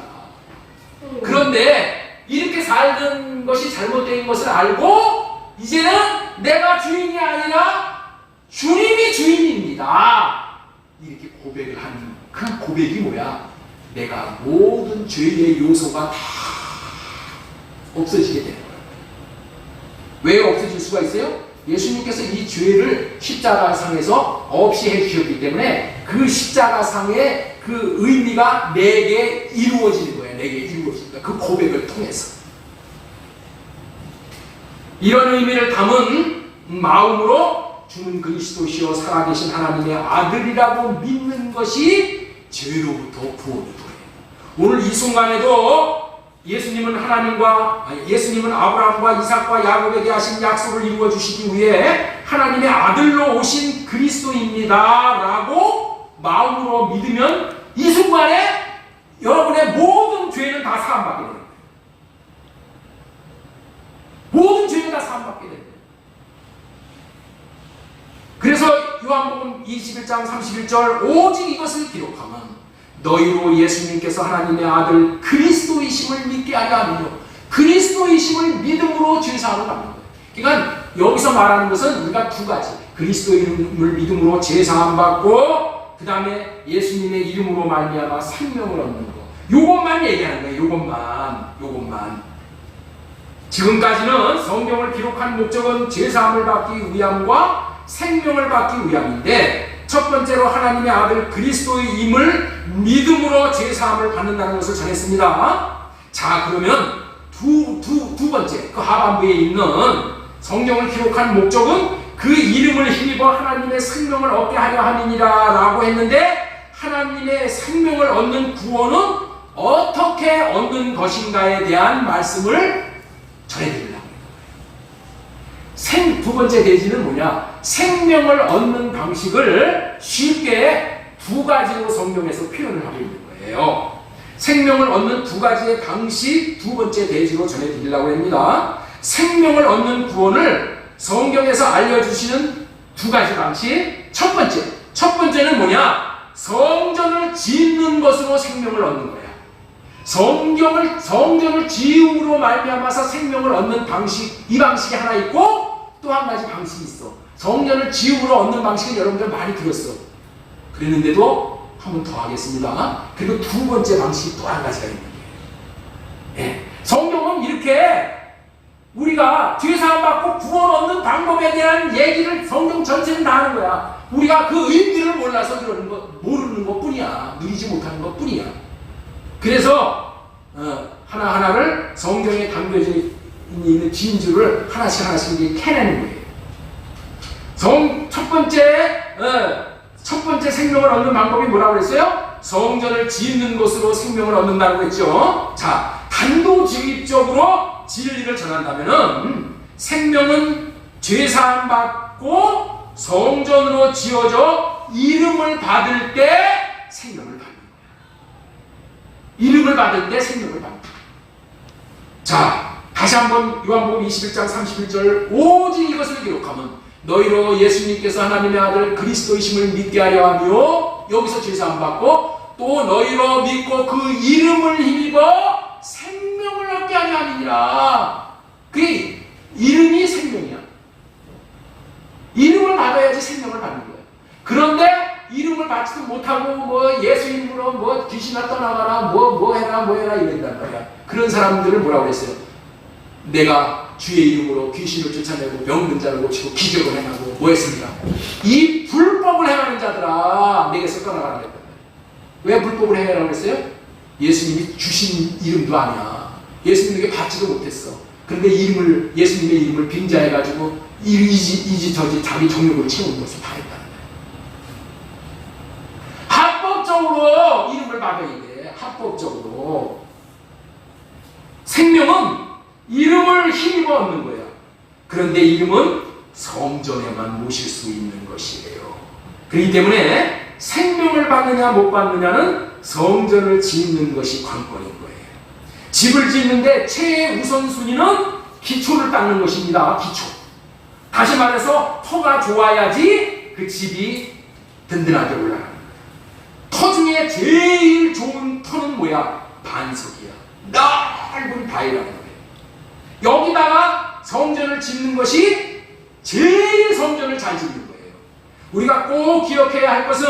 [SPEAKER 1] 그런데 이렇게 살던 것이 잘못된 것을 알고 이제는 내가 주인이 아니라 주님이 주인입니다. 이렇게 고백을 하는 그 고백이 뭐야? 내가 모든 죄의 요소가 다 없어지게 되는 거야. 왜 없어질 수가 있어요? 예수님께서 이 죄를 십자가상에서 없이 해주셨기 때문에 그 십자가상의 그 의미가 내게 이루어지는 거예요. 내게 이루어집니다. 그 고백을 통해서. 이런 의미를 담은 마음으로 주는 그리스도시요 살아계신 하나님의 아들이라고 믿는 것이 죄로부터 구원의 도예요. 오늘 이 순간에도 예수님은 아브라함과 이삭과 야곱에게 하신 약속을 이루어 주시기 위해 하나님의 아들로 오신 그리스도입니다라고 마음으로 믿으면 이 순간에 여러분의 모든 죄는 다 사함받게 됩니다. 모든 죄는 다 사함받게 됩니다. 그래서 요한복음 21장 31절 오직 이것을 기록하면 너희로 예수님께서 하나님의 아들 그리스도이심을 믿게 하려 하며 그리스도이심을 믿음으로 죄사함을 받는 거예요. 그러니까 여기서 말하는 것은 우리가 두 가지 그리스도이름을 믿음으로 죄사함 받고 그 다음에 예수님의 이름으로 말미암아 생명을 얻는 거 요것만 얘기하는 거예요. 요것만 지금까지는 성경을 기록한 목적은 죄사함을 받기 위함과 생명을 받기 위함인데 첫 번째로 하나님의 아들 그리스도의임을 믿음으로 죄사함을 받는다는 것을 전했습니다. 자, 그러면 두 번째 그 하반부에 있는 성경을 기록한 목적은 그 이름을 힘입어 하나님의 생명을 얻게 하려 함이니라 라고 했는데 하나님의 생명을 얻는 구원은 어떻게 얻는 것인가에 대한 말씀을 전해드리려고 합니다. 두 번째 대지는 뭐냐? 생명을 얻는 방식을 쉽게 두 가지로 성경에서 표현을 하고 있는 거예요. 생명을 얻는 두 가지의 방식 두 번째 대지로 전해드리려고 합니다. 생명을 얻는 구원을 성경에서 알려주시는 두 가지 방식. 첫 번째는 뭐냐? 성전을 짓는 것으로 생명을 얻는 거야. 성전을 지음으로 말미암아서 생명을 얻는 방식, 이 방식이 하나 있고 또 한 가지 방식이 있어. 성전을 지음으로 얻는 방식은 여러분들 많이 들었어. 그랬는데도 한 번 더 하겠습니다. 그리고 두 번째 방식이 또 한 가지가 있는 거예요. 네. 성경은 이렇게 우리가 죄사함 받고 구원 얻는 방법에 대한 얘기를 성경 전체는 다 하는 거야. 우리가 그 의미를 몰라서 모르는 것 뿐이야. 누리지 못하는 것 뿐이야. 그래서 하나하나를 성경에 담겨져 있는 진주를 하나씩 캐내는 거예요. 첫 번째 첫 번째 생명을 얻는 방법이 뭐라고 그랬어요? 성전을 짓는 것으로 생명을 얻는다고 했죠. 자, 단도직입적으로 진리를 전한다면은 생명은 죄사함 받고 성전으로 지어져 이름을 받을 때 생명을 받는 거예요. 이름을 받을 때 생명을 받는 거예요. 자, 다시 한번 요한복음 21장 31절 오직 이것을 기록하면 너희로 예수님께서 하나님의 아들 그리스도이심을 믿게 하려 하며 여기서 죄사함 받고 또 너희로 믿고 그 이름을 힘입어 생명을 얻게 하려 함이니라. 그 이름이 생명이야. 이름을 받아야지 생명을 받는 거예요. 그런데 이름을 받지도 못하고 뭐 예수 이름으로 뭐 귀신아 떠나가라 뭐 해라 이런단 말이야. 그런 사람들을 뭐라고 했어요? 내가 주의 이름으로 귀신을 쫓아내고 병든 자를 고치고 기적을 행하고 뭐 했습니까? 이 불법을 행하는 자들아 내게서 떠나가라 그랬단 말이야. 왜 불법을 행하라고 했어요? 예수님이 주신 이름도 아니야. 예수님에게 받지도 못했어. 그런데 예수님의 이름을 빙자해가지고 이지저지 자기 정욕을 채우는 것을 다 했다는 거예요. 합법적으로 이름을 받아야 돼. 합법적으로. 생명은 이름을 힘입어 얻는 거야. 그런데 이름은 성전에만 모실 수 있는 것이에요. 그렇기 때문에 생명을 받느냐 못 받느냐는 성전을 짓는 것이 관건인 거예요. 집을 짓는데 최우선순위는 기초를 닦는 것입니다. 기초. 다시 말해서 터가 좋아야지 그 집이 든든하게 올라가는 거예요. 터 중에 제일 좋은 터는 뭐야? 반석이야. 넓은 바위라는 거예요. 여기다가 성전을 짓는 것이 제일 성전을 잘 짓는 거예요. 우리가 꼭 기억해야 할 것은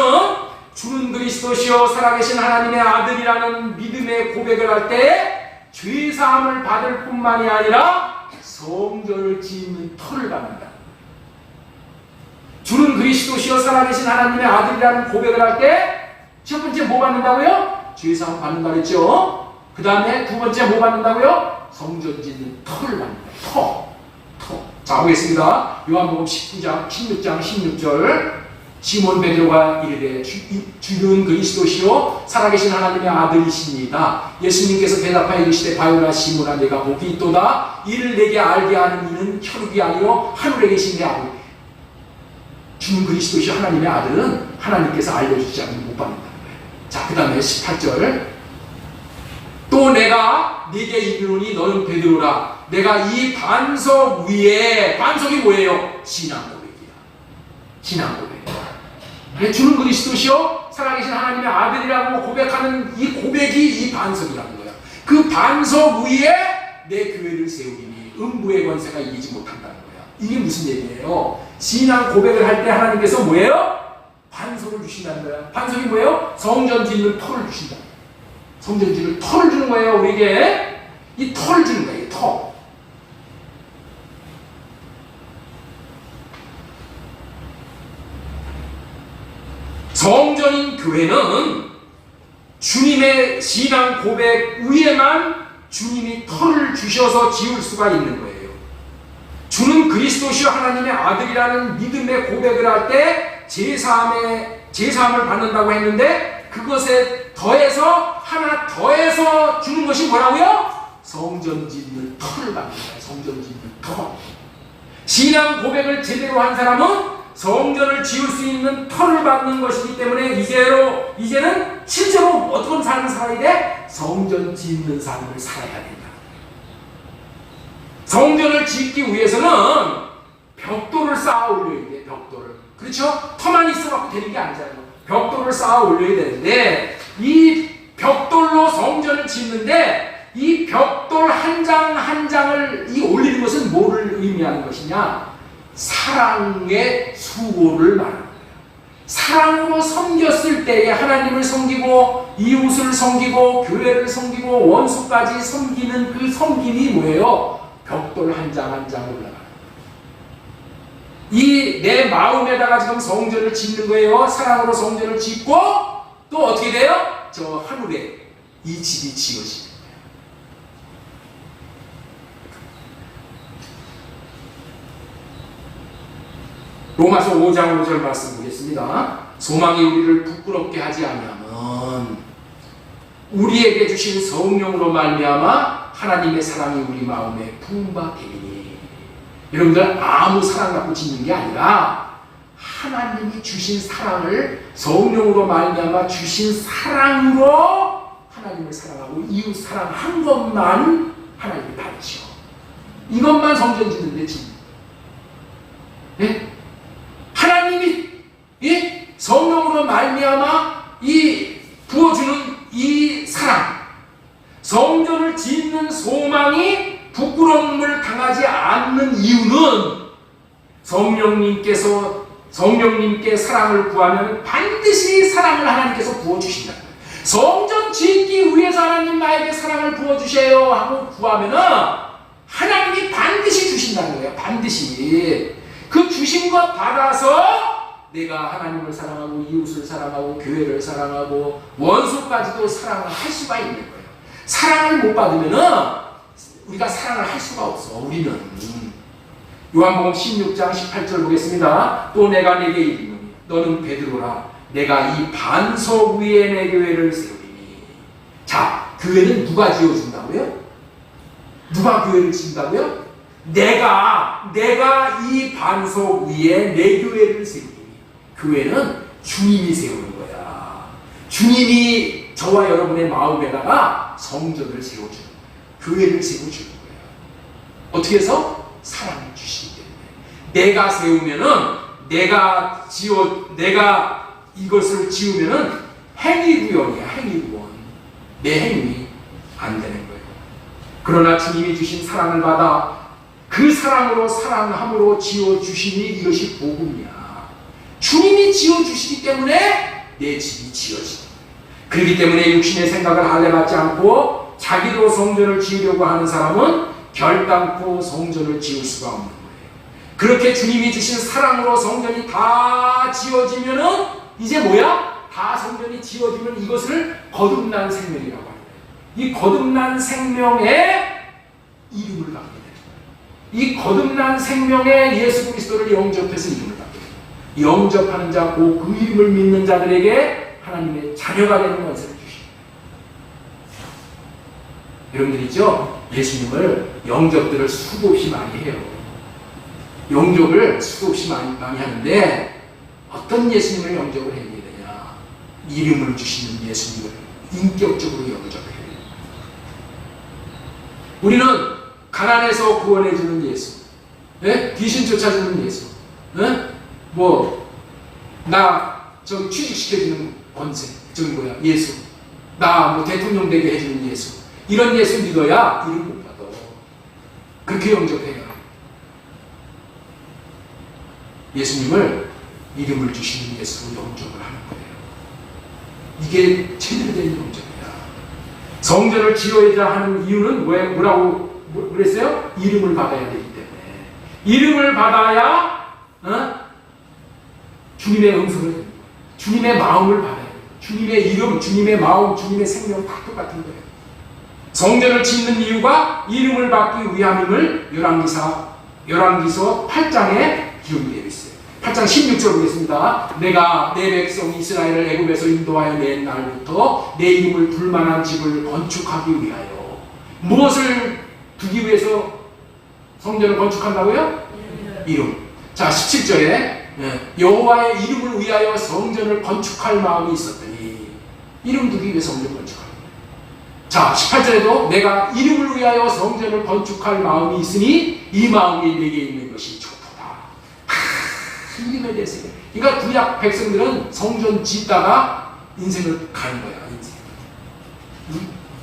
[SPEAKER 1] 주는 그리스도시요 살아계신 하나님의 아들이라는 믿음의 고백을 할 때 죄사함을 받을 뿐만이 아니라 성전을 짓는 터를 받는다. 주는 그리스도시요 살아계신 하나님의 아들이라는 고백을 할 때 첫 번째 뭐 받는다고요? 죄사함 받는다 그랬죠. 그 다음에 두 번째 뭐 받는다고요? 성전 짓는 터를 받는다. 터. 자, 보겠습니다. 요한복음 16장 16절 시몬 베드로가 이르되 주는 그리스도시요 살아계신 하나님의 아들이십니다. 예수님께서 대답하여 이르시되 바요나 시몬아 내가 복이 있도다. 이를 내게 알게 하는 이는 혈육이 아니요 하늘에 계신 내 아들. 주는 그리스도시요 하나님의 아들은 하나님께서 알려주지 않으면 못 받는다는 거예요. 자, 그 다음에 18절 또 내가 네게 이르노니 너는 베드로라. 내가 이 반석 위에 반석이 뭐예요? 신앙 고백이야. 신앙 고백. 주는 그리스도시요 살아계신 하나님의 아들이라고 고백하는 이 고백이 이 반석이라는 거야. 그 반석 위에 내 교회를 세우리니 음부의 권세가 이기지 못한다는 거야. 이게 무슨 얘기예요? 신앙 고백을 할 때 하나님께서 뭐예요? 반석을 주신다는 거야. 반석이 뭐예요? 성전 짓는 터를 주신다. 성전 짓는 터를 주는 거예요. 우리에게 이 터를 주는 거예요. 터. 성전인 교회는 주님의 신앙 고백 위에만 주님이 터를 주셔서 지을 수가 있는 거예요. 주는 그리스도시요 하나님의 아들이라는 믿음의 고백을 할 때 제사함을 받는다고 했는데 그것에 더해서 하나 더해서 주는 것이 뭐라고요? 성전 짓는 터를 받는 거예요. 성전 짓는 터. 신앙 고백을 제대로 한 사람은 성전을 지을 수 있는 터를 받는 것이기 때문에 이제는 실제로 어떤 삶을 살아야 돼? 성전 짓는 삶을 살아야 된다. 성전을 짓기 위해서는 벽돌을 쌓아 올려야 돼. 벽돌을. 그렇죠? 터만 있어갖고 되는 게 아니잖아요. 벽돌을 쌓아 올려야 되는데 이 벽돌로 성전을 짓는데 이 벽돌 한 장 한 장을 올리는 것은 뭐를 의미하는 것이냐? 사랑의 수고를 말하는 거예요. 사랑으로 섬겼을 때에 하나님을 섬기고 이웃을 섬기고 교회를 섬기고 원수까지 섬기는 그 섬김이 뭐예요? 벽돌 한 장 한 장 올라가는 거예요. 이 내 마음에다가 지금 성전을 짓는 거예요. 사랑으로 성전을 짓고 또 어떻게 돼요? 저 하늘에 이 집이 지어지는 거예요. 로마서 5장 5절 말씀 보겠습니다. 소망이 우리를 부끄럽게 하지 아니하면 우리에게 주신 성령으로 말미암아 하나님의 사랑이 우리 마음에 부음받되리니. 여러분들 아무 사랑 갖고 짓는 게 아니라 하나님이 주신 사랑을 성령으로 말미암아 주신 사랑으로 하나님을 사랑하고 이웃 사랑한 것만 하나님이 받으시오. 이것만 성전 짓는데 짓는 거예요. 예? 하나님이 성령으로 말미암아 이 부어주는 이 사랑, 성전을 짓는 소망이 부끄러움을 당하지 않는 이유는 성령님께 사랑을 구하면 반드시 사랑을 하나님께서 부어주신다. 성전 짓기 위해서 하나님 나에게 사랑을 부어주세요 하고 구하면은 하나님이 반드시 주신다는 거예요. 반드시. 그 주신 것 받아서 내가 하나님을 사랑하고 이웃을 사랑하고 교회를 사랑하고 원수까지도 사랑을 할 수가 있는 거예요. 사랑을 못 받으면은 우리가 사랑을 할 수가 없어. 우리는. 요한복음 16장 18절 보겠습니다. 또 내가 내게 이르노니 너는 베드로라. 내가 이 반석 위에 내 교회를 세우리니. 자, 교회는 누가 지어준다고요? 누가 교회를 지은다고요? 내가 이 반석 위에 내 교회를 세우리니. 교회는 주님이 세우는 거야. 주님이 저와 여러분의 마음에다가 성전을 세워주는 거예요. 교회를 세워주는 거예요. 어떻게 해서? 사랑을 주시기 때문에. 내가 세우면은 내가 이것을 지으면은 행위구원이야. 행위구원. 내 행위 안 되는 거예요. 그러나 주님이 주신 사랑을 받아 그 사랑으로 사랑함으로 지어주시니 이것이 복음이야. 주님이 지어주시기 때문에 내 집이 지어지는 거예요. 그렇기 때문에 육신의 생각을 할례받지 않고 자기로 성전을 지으려고 하는 사람은 결단코 성전을 지을 수가 없는 거예요. 그렇게 주님이 주신 사랑으로 성전이 다 지어지면은 이제 뭐야? 다 성전이 지어지면 이것을 거듭난 생명이라고 합니다. 이 거듭난 생명의 이름을 갖게 됩니다. 이 거듭난 생명의 예수 그리스도를 영접해서 이름을 갖게 됩니다. 영접하는 자, 그 이름을 믿는 자들에게 하나님의 자녀가 되는 권세를 주십니다. 여러분들이죠? 예수님을 영접들을 수도 없이 많이 해요. 영접을 수도 없이 많이 하는데 어떤 예수님을 영접을 해야 되냐? 이름을 주시는 예수님을 인격적으로 영접해야 돼요. 우리는 가난해서 구원해주는 예수, 네? 귀신 쫓아주는 예수, 네? 취직시켜주는 권세, 예수, 대통령 되게 해주는 예수, 이런 예수 믿어야 이름 못 받아. 그렇게 영접해요. 예수님을 이름을 주시는 예수로 영접을 하는 거예요. 이게 제대로 된 영접이야. 성전을 지어야 하는 이유는 뭐라고 그랬어요? 이름을 받아야 되기 때문에. 이름을 받아야 주님의 음성을 듣는 거예요. 주님의 마음을 받아야 돼요. 주님의 이름, 주님의 마음, 주님의 생명 다 똑같은 거예요. 성전을 짓는 이유가 이름을 받기 위함임을 열왕기서 8장에 기록이 되어 있어요. 8장 16절 보겠습니다. 내가 내 백성 이스라엘을 애굽에서 인도하여 낸 날부터 내 이름을 둘만한 집을 건축하기 위하여. 무엇을 두기 위해서 성전을 건축한다고요? 이름. 자, 17절에 여호와의 이름을 위하여 성전을 건축할 마음이 있었더니, 이름 두기 위해 성전을 건축합니다. 자, 18절에도 내가 이름을 위하여 성전을 건축할 마음이 있으니 이 마음이 내게 있는 것이 좋도다. 이름에 대해서. 그러니까 구약 백성들은 성전 짓다가 인생을 가는 거야. 인생.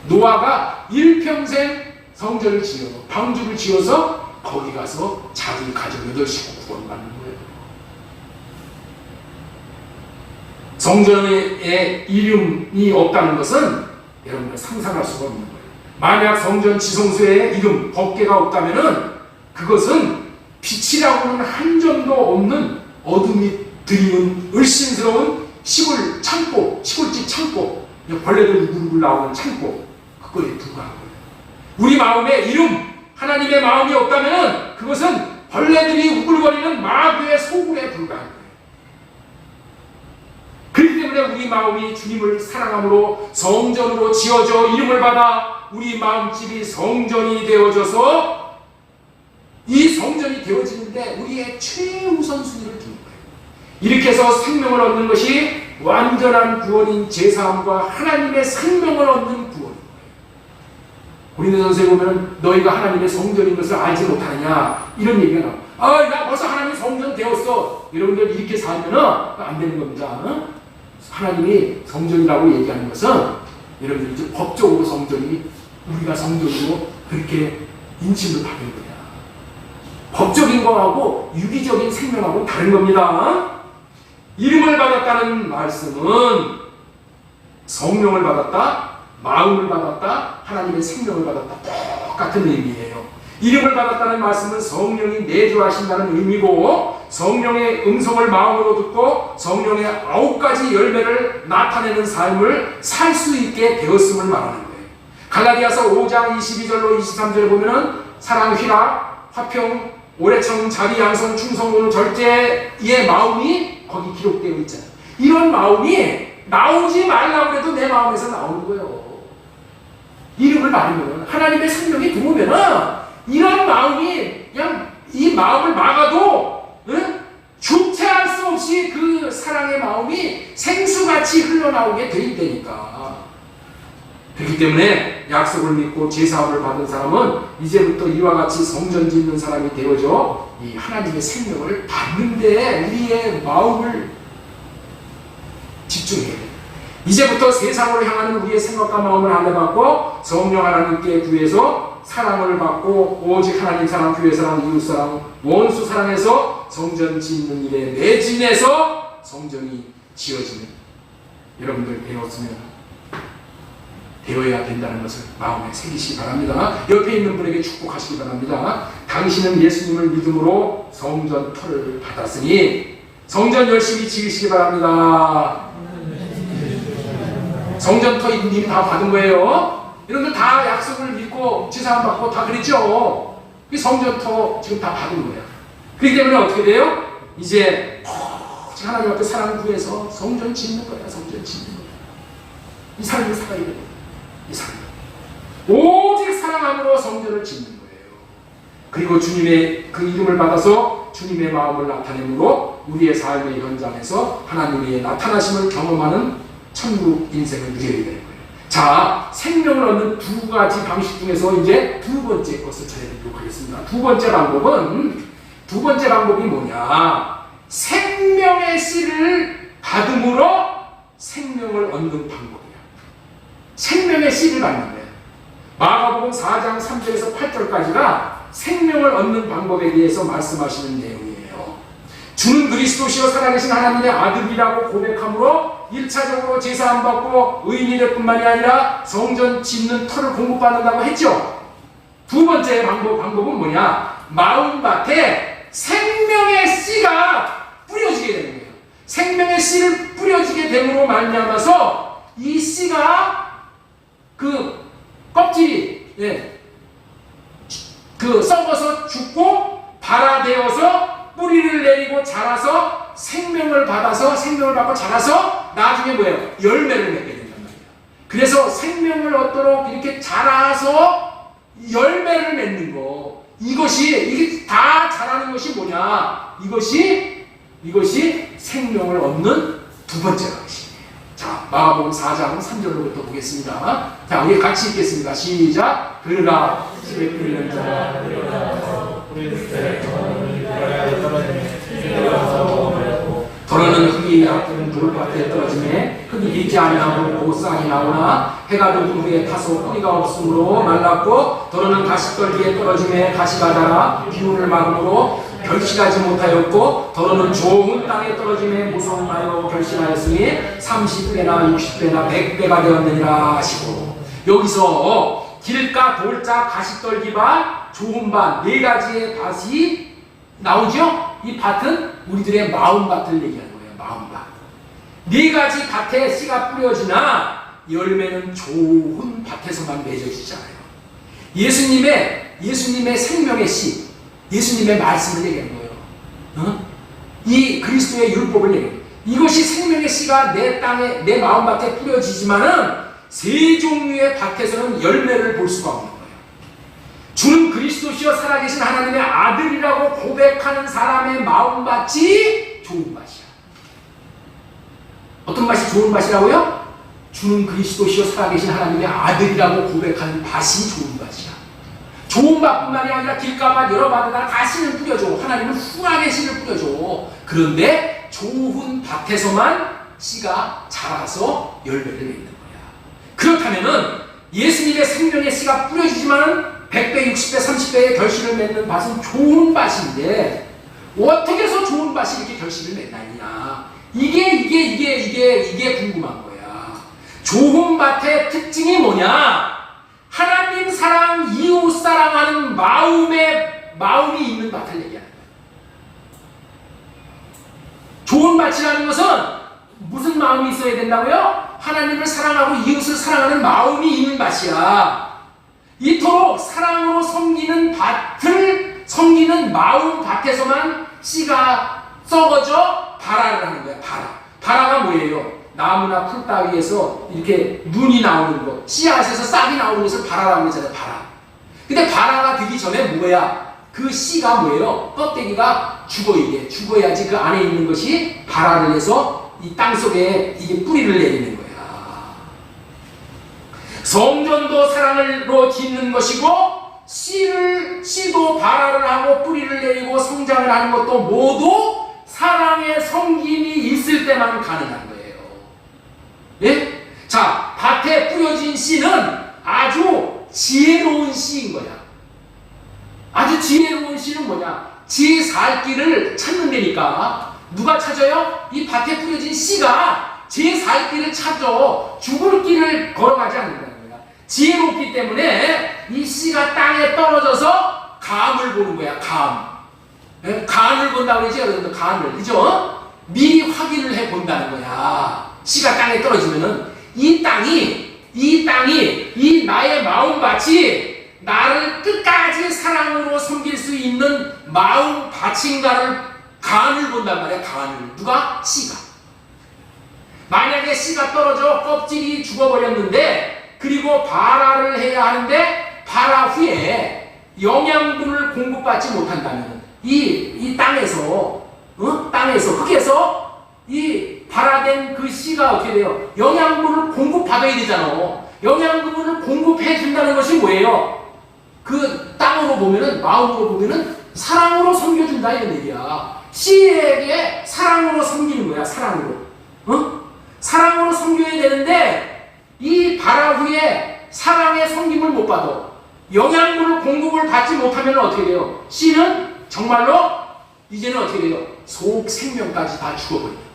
[SPEAKER 1] 노아가 일평생 성전을 지어, 방주를 지어서 거기 가서 자기 가족 8식구 구원받는 거예요. 성전에 이름이 없다는 것은 여러분들 상상할 수가 없는 거예요. 만약 성전 지성소에 이름, 법궤가 없다면은 그것은 빛이라고는 한 점도 없는 어둠이 드리운 을신스러운 시골집 창고, 벌레들 우글우글 나오는 창고, 그거에 불과한 거예요. 우리 마음에 이름, 하나님의 마음이 없다면 그것은 벌레들이 우글거리는 마귀의 소굴에 불과한 거예요. 우리 마음이 주님을 사랑함으로 성전으로 지어져 이름을 받아 우리 마음집이 성전이 되어져서 이 성전이 되어지는데 우리의 최우선순위를 두는 거예요. 이렇게 해서 생명을 얻는 것이 완전한 구원인 제사함과 하나님의 생명을 얻는 구원인 거예요. 고린도전서에 보면 너희가 하나님의 성전인 것을 알지 못하느냐 이런 얘기가 나와요. 나 벌써 하나님의 성전 되었어. 여러분들 이렇게 살면은 안 되는 겁니다. 하나님이 성전이라고 얘기하는 것은 여러분들 이제 법적으로 성전이 우리가 성전으로 그렇게 인침을 받은 거야. 법적인 거하고 유기적인 생명하고 다른 겁니다. 이름을 받았다는 말씀은 성령을 받았다, 마음을 받았다, 하나님의 생명을 받았다. 똑같은 의미예요. 이름을 받았다는 말씀은 성령이 내주하신다는 의미고 성령의 음성을 마음으로 듣고 성령의 9가지 열매를 나타내는 삶을 살 수 있게 되었음을 말하는 거예요. 갈라디아서 5장 22절로 23절에 보면은 사랑, 희락, 화평, 오래청, 자비, 양성, 충성, 오늘 절제의 마음이 거기 기록되어 있잖아요. 이런 마음이 나오지 말라고 해도 내 마음에서 나오는 거예요. 이름을 받으면 하나님의 생명이 들어오면은 이런 마음이 그냥 이 마음을 막아도 주체할 수 없이 그 사랑의 마음이 생수같이 흘러나오게 돼 있다니까. 그렇기 때문에 약속을 믿고 제사함을 받은 사람은 이제부터 이와 같이 성전 짓는 사람이 되어져 이 하나님의 생명을 받는데 우리의 마음을 집중해야 돼요. 이제부터 세상으로 향하는 우리의 생각과 마음을 안내받고 성령 하나님께 구해서 사랑을 받고 오직 하나님 사랑, 교회 사랑, 이웃 사랑, 원수 사랑해서 성전 짓는 일에 매진해서 성전이 지어지는 여러분들 되어야 된다는 것을 마음에 새기시기 바랍니다. 옆에 있는 분에게 축복하시기 바랍니다. 당신은 예수님을 믿음으로 성전 터를 받았으니 성전 열심히 지으시기 바랍니다. 성전 터 이미 다 받은 거예요. 여러분들 다 약속을 믿고 제사함 받고 다 그랬죠. 성전터 지금 다 받은 거예요. 그렇기 때문에 어떻게 돼요? 이제 하나님 앞에 사랑을 구해서 성전 짓는 거야. 성전 짓는 거야. 이 삶을 살아야 돼요. 이 삶을 오직 사랑함으로 성전을 짓는 거예요. 그리고 주님의 그 이름을 받아서 주님의 마음을 나타내므로 우리의 삶의 현장에서 하나님의 나타나심을 경험하는 천국 인생을 누려야 되는 거예요. 자, 생명을 얻는 두 가지 방식 중에서 이제 두 번째 것을 전해드리도록 하겠습니다. 두 번째 방법이 뭐냐? 생명의 씨를 받음으로 생명을 얻는 방법이야. 생명의 씨를 받는 거예요. 마가복음 4장 3절에서 8절까지가 생명을 얻는 방법에 대해서 말씀하시는 내용이에요. 주는 그리스도시요 살아계신 하나님의 아들이라고 고백함으로 1차적으로 제사 안 받고 의인이 될 뿐만이 아니라 성전 짓는 터를 공급받는다고 했죠. 두 번째 방법은 뭐냐? 마음밭에 생명의 씨가 뿌려지게 되는 거예요. 생명의 씨를 뿌려지게 됨으로 말미암아서 이 씨가 그 껍질이 그 썩어서 죽고 발아되어서 뿌리를 내리고 자라서 생명을 받고 자라서 나중에 뭐예요? 열매를 맺게 된단 말이에요. 그래서 생명을 얻도록 이렇게 자라서 열매를 맺는 거. 이게 다 자라는 것이 뭐냐? 이것이 생명을 얻는 두 번째 방식이에요. 자, 마가복음 4장 3절로부터 보겠습니다. 자, 우리 같이 읽겠습니다. 시작. 그러나 집에 있는 자가 더러는 흙이 약은 돌밭에 떨어지매 흙이 익지 아니하고 싹이 나오나 해가 든 후에 타서 뿌리가 없으므로 말랐고 더러는 가시떨기에 떨어지매 가시가 자라 기운을 막음으로 결실하지 못하였고 더러는 좋은 땅에 떨어지매 무성하여 결실하였으니 30배나 60배나 100배가 되었느니라 하시고, 여기서 길가, 돌자, 가시떨기밭, 좋은 밭 네 가지의 밭이 나오죠? 이 밭은 우리들의 마음밭을 얘기하는 거예요. 마음밭. 네 가지 밭에 씨가 뿌려지나 열매는 좋은 밭에서만 맺어지잖아요. 예수님의 생명의 씨, 예수님의 말씀을 얘기하는 거예요. 이 그리스도의 율법을 얘기해요. 이것이 생명의 씨가 내 땅에, 내 마음밭에 뿌려지지만은 세 종류의 밭에서는 열매를 볼 수가 없는 거예요. 주는 그리스도시여 살아계신 하나님의 아들이라고 고백하는 사람의 마음밭이 좋은 밭이야. 어떤 밭이 좋은 밭이라고요? 주는 그리스도시여 살아계신 하나님의 아들이라고 고백하는 밭이 좋은 밭이야. 좋은 밭뿐만이 아니라 길가밭 여러 밭에다 다 씨를 뿌려줘. 하나님은 후하게 씨를 뿌려줘. 그런데 좋은 밭에서만 씨가 자라서 열매를 맺는 거야. 그렇다면은 예수님의 생명의 씨가 뿌려지지만 100배, 60배, 30배의 결실을 맺는 밭은 좋은 밭인데 어떻게 해서 좋은 밭이 이렇게 결실을 맺느냐? 이게 궁금한 거야. 좋은 밭의 특징이 뭐냐? 하나님 사랑, 이웃 사랑하는 마음이 있는 밭을 얘기하는 거야. 좋은 밭이라는 것은 무슨 마음이 있어야 된다고요? 하나님을 사랑하고 이웃을 사랑하는 마음이 있는 밭이야. 이토록 사랑으로 섬기는 마음 밭에서만 씨가 썩어져 발화를 하는 거야. 발화가 뭐예요? 나무나 풀 따위에서 이렇게 눈이 나오는 것, 씨앗에서 싹이 나오는 것을 발화라고 하잖아요. 발화. 근데 발화가 되기 전에 뭐야? 그 씨가 뭐예요? 껍데기가 죽어야지 그 안에 있는 것이 발화를 해서 이 땅 속에 이게 뿌리를 내리는 거야. 성전도 사랑으로 짓는 것이고 씨도 발화를 하고 뿌리를 내리고 성장을 하는 것도 모두 사랑의 섬김이 있을 때만 가능한 거예요. 예? 자, 밭에 뿌려진 씨는 아주 지혜로운 씨인 거야. 아주 지혜로운 씨는 뭐냐? 지 살 길을 찾는 데니까. 누가 찾아요? 이 밭에 뿌려진 씨가 지 살 길을 찾아 죽을 길을 걸어가지 않는다는 거야. 지혜롭기 때문에 이 씨가 땅에 떨어져서 감을 보는 거야. 감. 예? 간을 본다고 그러지, 여러분들. 간을. 그죠? 미리 확인을 해 본다는 거야. 씨가 땅에 떨어지면은 이 나의 마음밭이 나를 끝까지 사랑으로 섬길 수 있는 마음밭인가를 간을 본단 말이야. 간을. 누가? 씨가. 만약에 씨가 떨어져 껍질이 죽어버렸는데 그리고 발화를 해야 하는데 발화 후에 영양분을 공급받지 못한다면 이 땅에서 흙에서 이 발화된 그 씨가 어떻게 돼요? 영양분을 공급받아야 되잖아. 영양분을 공급해 준다는 것이 뭐예요? 그 땅으로 보면은, 마음으로 보면은 사랑으로 섬겨준다 이런 얘기야. 씨에게 사랑으로 섬기는 거야. 사랑으로. 사랑으로 섬겨야 되는데 이 발화 후에 사랑의 섬김을 못 받아. 영양분을 공급을 받지 못하면 어떻게 돼요? 씨는 정말로 이제는 어떻게 돼요? 속 생명까지 다 죽어버리는 거야.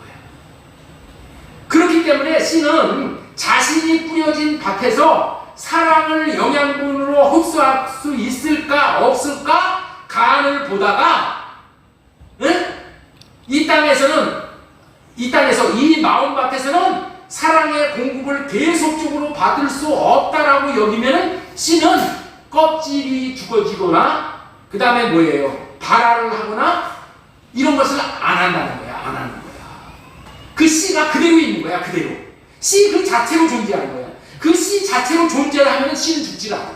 [SPEAKER 1] 그렇기 때문에 씨는 자신이 뿌려진 밭에서 사랑을 영양분으로 흡수할 수 있을까 없을까 간을 보다가 이 땅에서 이 마음밭에서는 사랑의 공급을 계속적으로 받을 수 없다라고 여기면 씨는 껍질이 죽어지거나 그 다음에 뭐예요? 발화를 하거나 이런 것을 안 한다는 거야. 안 하는 거야. 그 씨가 그대로 있는 거야. 그대로. 씨 그 자체로 존재하는 거야. 그 씨 자체로 존재를 하면 씨는 죽질 않아.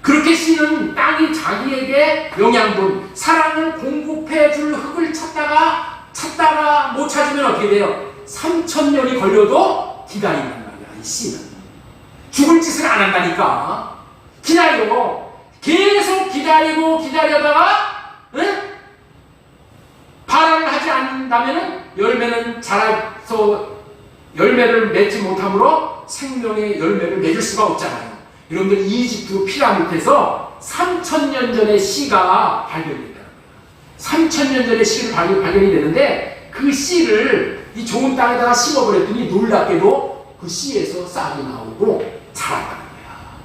[SPEAKER 1] 그렇게 씨는 땅이 자기에게 영양분, 사랑을 공급해 줄 흙을 찾다가 못 찾으면 어떻게 돼요? 3000년이 걸려도 기다린단 말이야. 이 씨는. 죽을 짓을 안 한다니까. 기다려. 계속 기다려다가 발화를 하지 않는다면 열매는 자라서 열매를 맺지 못하므로 생명의 열매를 맺을 수가 없잖아요. 여러분들 이집트 피라미드에서 3000년 전에 씨가 발견이 된다는 거예요. 3000년 전에 씨를 발견이 되는데 그 씨를 이 좋은 땅에다가 심어버렸더니 놀랍게도 그 씨에서 싹이 나오고 자랐다는 거야.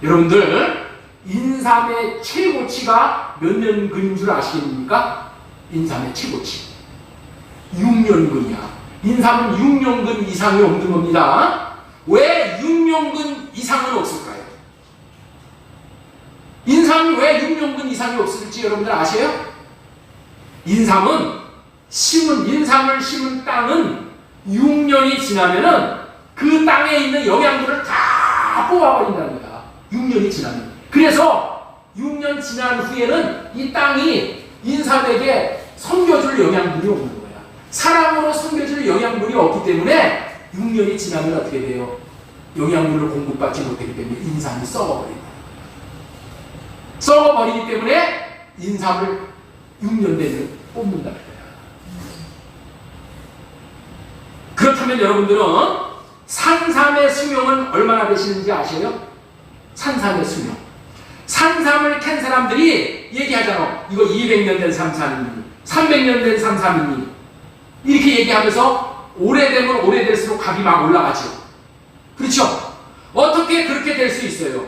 [SPEAKER 1] 여러분들 인삼의 최고치가 몇 년근인 줄 아시겠습니까? 인삼의 최고치 6년근이야. 인삼은 6년근 이상이 없는 겁니다. 왜 6년근 이상은 없을까요? 인삼이 왜 6년근 이상이 없을지 여러분들 아세요? 인삼은 인삼을 심은 땅은 6년이 지나면은 그 땅에 있는 영양분을 다 뽑아버린다는 거야. 6년이 지나면. 그래서 6년 지난 후에는 이 땅이 인삼에게 섬겨줄 영양분이 없는 거야. 사랑으로 섬겨줄 영양분이 없기 때문에 6년이 지나면 어떻게 돼요? 영양분을 공급받지 못하기 때문에 인삼이 썩어버린다. 썩어버리기 때문에 인삼을 6년 내내 뽑는다는 거야. 그렇다면 여러분들은 산삼의 수명은 얼마나 되시는지 아세요? 산삼의 수명. 산삼을 캔 사람들이 얘기하잖아. 이거 200년 된 산삼이니 300년 된 산삼이니 이렇게 얘기하면서 오래되면 오래될수록 값이 막 올라가죠. 그렇죠? 어떻게 그렇게 될 수 있어요?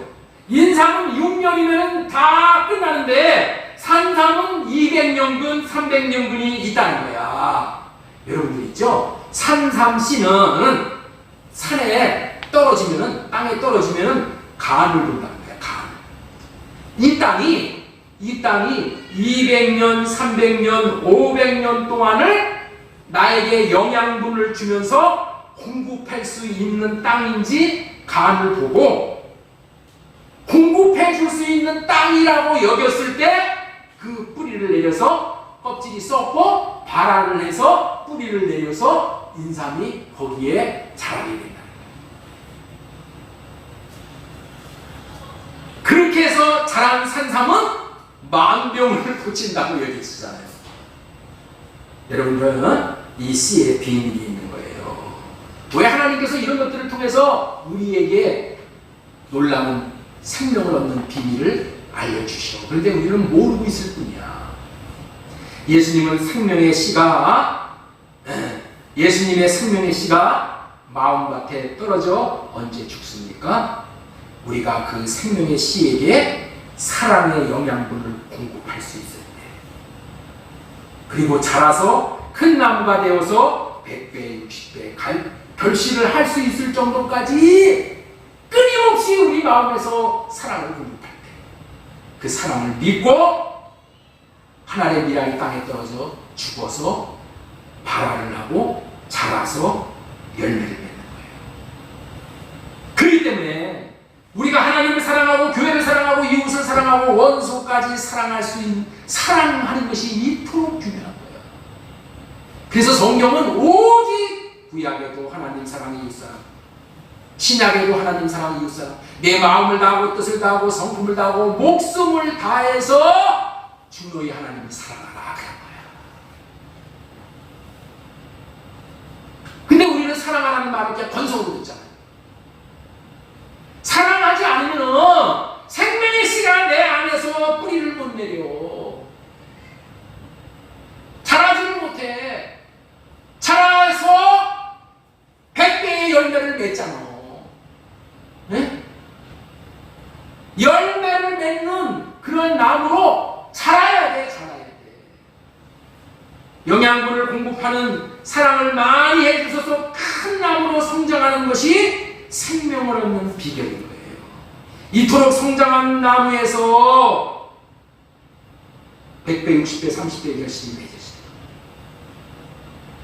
[SPEAKER 1] 인삼은 6년이면 다 끝나는데 산삼은 200년근, 300년근이 있다는 거야. 여러분들 있죠? 산삼씨는 산에 떨어지면은, 땅에 떨어지면은 간을 본다는 거야, 간. 이 땅이 200년, 300년, 500년 동안을 나에게 영양분을 주면서 공급할 수 있는 땅인지 간을 보고 공급해 줄 수 있는 땅이라고 여겼을 때 그 뿌리를 내려서 껍질이 썩고 발화를 해서 뿌리를 내려서 인삼이 거기에 자라게 된다. 그렇게 해서 자란 산삼은 만병을 고친다고 여기시잖아요. 여러분들은 이 씨에 비밀이 있는 거예요. 왜 하나님께서 이런 것들을 통해서 우리에게 놀라운 생명을 얻는 비밀을 알려주시오. 그런데 우리는 모르고 있을 뿐이야. 예수님의 생명의 씨가 마음밭에 떨어져 언제 죽습니까? 우리가 그 생명의 씨에게 사랑의 영양분을 공급할 수 있을 때, 그리고 자라서 큰 나무가 되어서 100배, 60배 결실을 할 수 있을 정도까지 끊임없이 우리 마음에서 사랑을 공급할 때, 그 사랑을 믿고 하나님의 미랄이 땅에 떨어져 죽어서 발화를 하고 자라서 열매를 맺는 거예요. 그렇기 때문에 우리가 하나님을 사랑하고 교회를 사랑하고 이웃을 사랑하고 원수까지 사랑할 수 있는, 사랑하는 것이 이토록 중요한 거예요. 그래서 성경은 오직 구약에도 하나님 사랑, 이웃 사랑, 신약에도 하나님 사랑, 이웃 사랑, 내 마음을 다하고 뜻을 다하고 성품을 다하고 목숨을 다해서 주 너희 하나님을 사랑하라 그런 거야. 근데 우리는 사랑하라는 말을 그냥 건성으로 듣잖아요. 사랑하지 않으면 생명의 씨가 내 안에서 뿌리를 못 내려. 자라지를 못해. 자라서 100배의 열매를 맺잖아. 네? 열매를 맺는 그런 나무로 자라야 돼. 영양분을 공급하는, 사랑을 많이 해주셔서 큰 나무로 성장하는 것이 생명을 얻는 비결인 거예요. 이토록 성장한 나무에서 100배, 60배, 30배 열심히 맺으시다.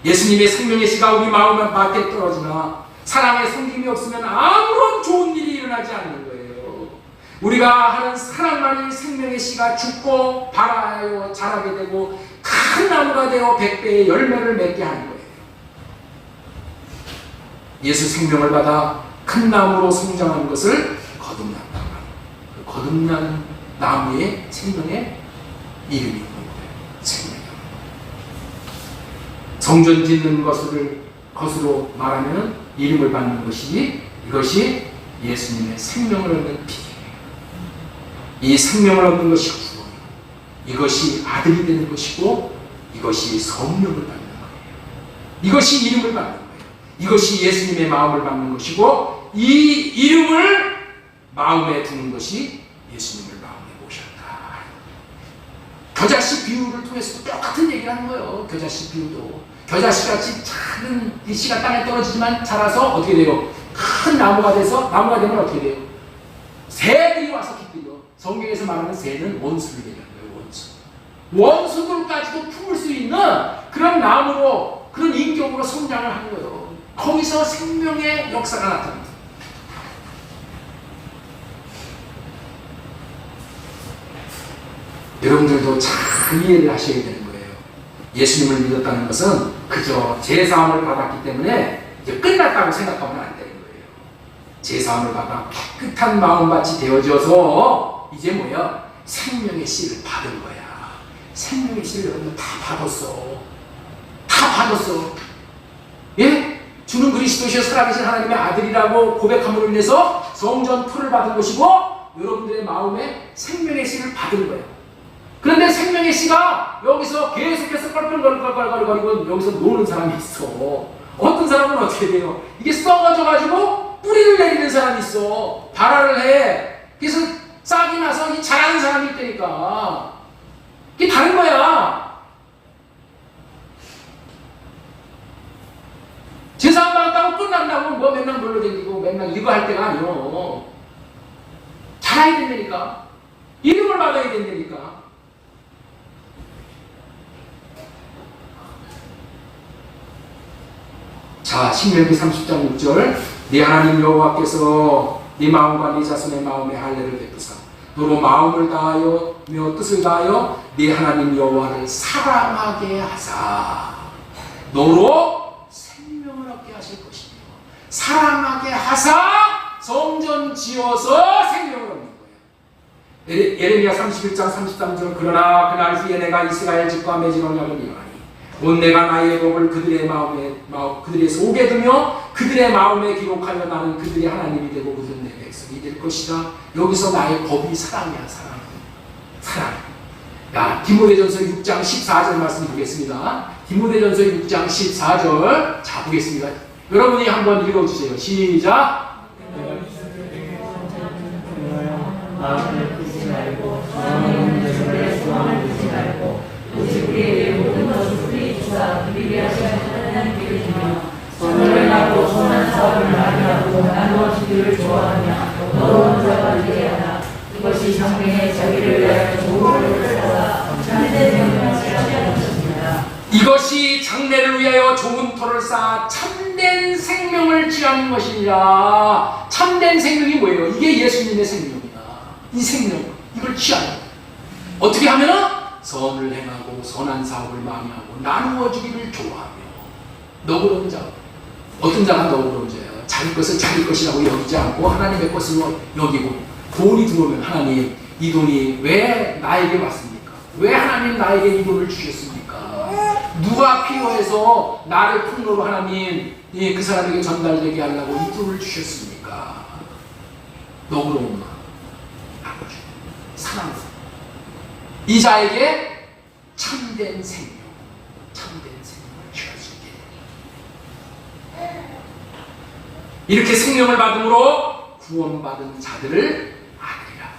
[SPEAKER 1] 예수님의 생명의 씨가 우리 마음 밖에 떨어지나 사랑의 성김이 없으면 아무런 좋은 일이 일어나지 않는 거예요. 우리가 하는 사랑만이 생명의 씨가 죽고 발하여 자라게 되고 큰 나무가 되어 100배의 열매를 맺게 하는 거예요. 예수 생명을 받아 큰 나무로 성장하는 것을 거듭난다. 그 거듭난 나무의 생명의 이름이 있는 거예요. 생명이요. 성전 짓는 것으로 말하면 이름을 받는 것이지, 이것이 예수님의 생명을 얻는 비결이에요. 이 생명을 얻는 것이 구원이고, 이것이 아들이 되는 것이고, 이것이 성령을 받는 거예요. 이것이 이름을 받는 거예요. 이것이 예수님의 마음을 받는 것이고, 이 이름을 마음에 두는 것이 예수님을 마음에 모셨다. 겨자씨 비유를 통해서도 똑같은 얘기를 하는 거예요. 겨자씨 비유도. 겨자씨같이 작은 이 씨가 땅에 떨어지지만 자라서 어떻게 돼요? 큰 나무가 돼서, 나무가 되면 어떻게 돼요? 새들이 와서 깃들여. 성경에서 말하는 새는 원수를 얘기하는 거예요. 원수들까지도 품을 수 있는 그런 나무로, 그런 인격으로 성장을 한 거예요. 거기서 생명의 역사가 나타납니다. 여러분들도 잘 이해를 하셔야 되는 거예요. 예수님을 믿었다는 것은 그저 제사함을 받았기 때문에 이제 끝났다고 생각하면 안 되는 거예요. 제사함을 받아 깨끗한 마음밭이 되어져서 이제 뭐야? 생명의 씨를 받은 거야. 생명의 씨를 여러분 다 받았어. 다 받았어. 예? 주는 그리스도시여 살아계신 하나님의 아들이라고 고백함으로 인해서 성전 풀을 받은 것이고 여러분들의 마음에 생명의 씨를 받은 거예요. 그런데 생명의 씨가 여기서 계속해서 껄껄거리고 여기서 노는 사람이 있어. 어떤 사람은 어떻게 돼요? 이게 썩어져가지고 뿌리를 내리는 사람이 있어. 발화를 해. 그래서 싹이 나서 자라는 사람이 있다니까. 이게 다른 거야. 제사 받았다고 끝난다고 뭐 맨날 놀러 다니고 맨날 이거 할 때가 아니요. 자라야 된다니까. 이름을 받아야 된다니까. 자, 신명기 30장 6절 네 하나님 여호와께서 네 마음과 네 자손의 마음에 할례를 베푸사 너로 마음을 다하여 뜻을 다하여 네 하나님 여호와를 사랑하게 하사 너로 생명을 얻게 하실 것이며 사랑하게 하사 성전 지어서 생명을 얻는 거예요. 예레미야 31장 33절 그러나 그날 후에 내가 이스라엘 집과 맺은 언약을 이루하니 곧 내가 나의 법을 그들의 속에 두며 그들의 마음에 기록하여 나는 그들의 하나님이 되고 그들은 내 백성이 될 것이다. 여기서 나의 법이 사랑이야. 사랑. 야, 디모데전서 6장 14절 말씀 보겠습니다. 디모데전서 6장 14절 자 보겠습니다. 여러분이 한번 읽어주세요. 시작. 마음을 끄지 말고 소망을 끄지 말고 오직 우리의 모든 것을 우리 주사 우리 위하시는 하나님께 드리며 선을 하고 선한 사업을 많이 하고 나누어지기를 좋아하며 너로운 자가 되게 하라. 이것이 장래에 자기를 위하여 좋은 것을 쌓아 참된 생명을 취하는 것입니다. 이것이 장래를 위하여 좋은 터를 쌓아 참된 생명을 취하는 것이니라. 참된 생명이 뭐예요? 이게 예수님의 생명이다. 이 생명, 이걸 취하는 거예요. 어떻게 하면은 선을 행하고 선한 사업을 많이 하고 나누어 주기를 좋아하며 너그러운 자. 어떤 자가 너그러운 자예요? 자기 것을 자기 것이라고 여기지 않고 하나님의 것으로 여기고 돈이 들어오면 하나님 이 돈이 왜 나에게 왔습니까? 왜 하나님 나에게 이 돈을 주셨습니까? 누가 필요해서 나를 통로로 하나님 그 사람에게 전달되게 하려고 이 돈을 주셨습니까? 너그러운 마음, 사랑. 이 자에게 참된 생명을 취할 수 있게 됩니다. 이렇게 생명을 받음으로 구원받은 자들을 아들이라고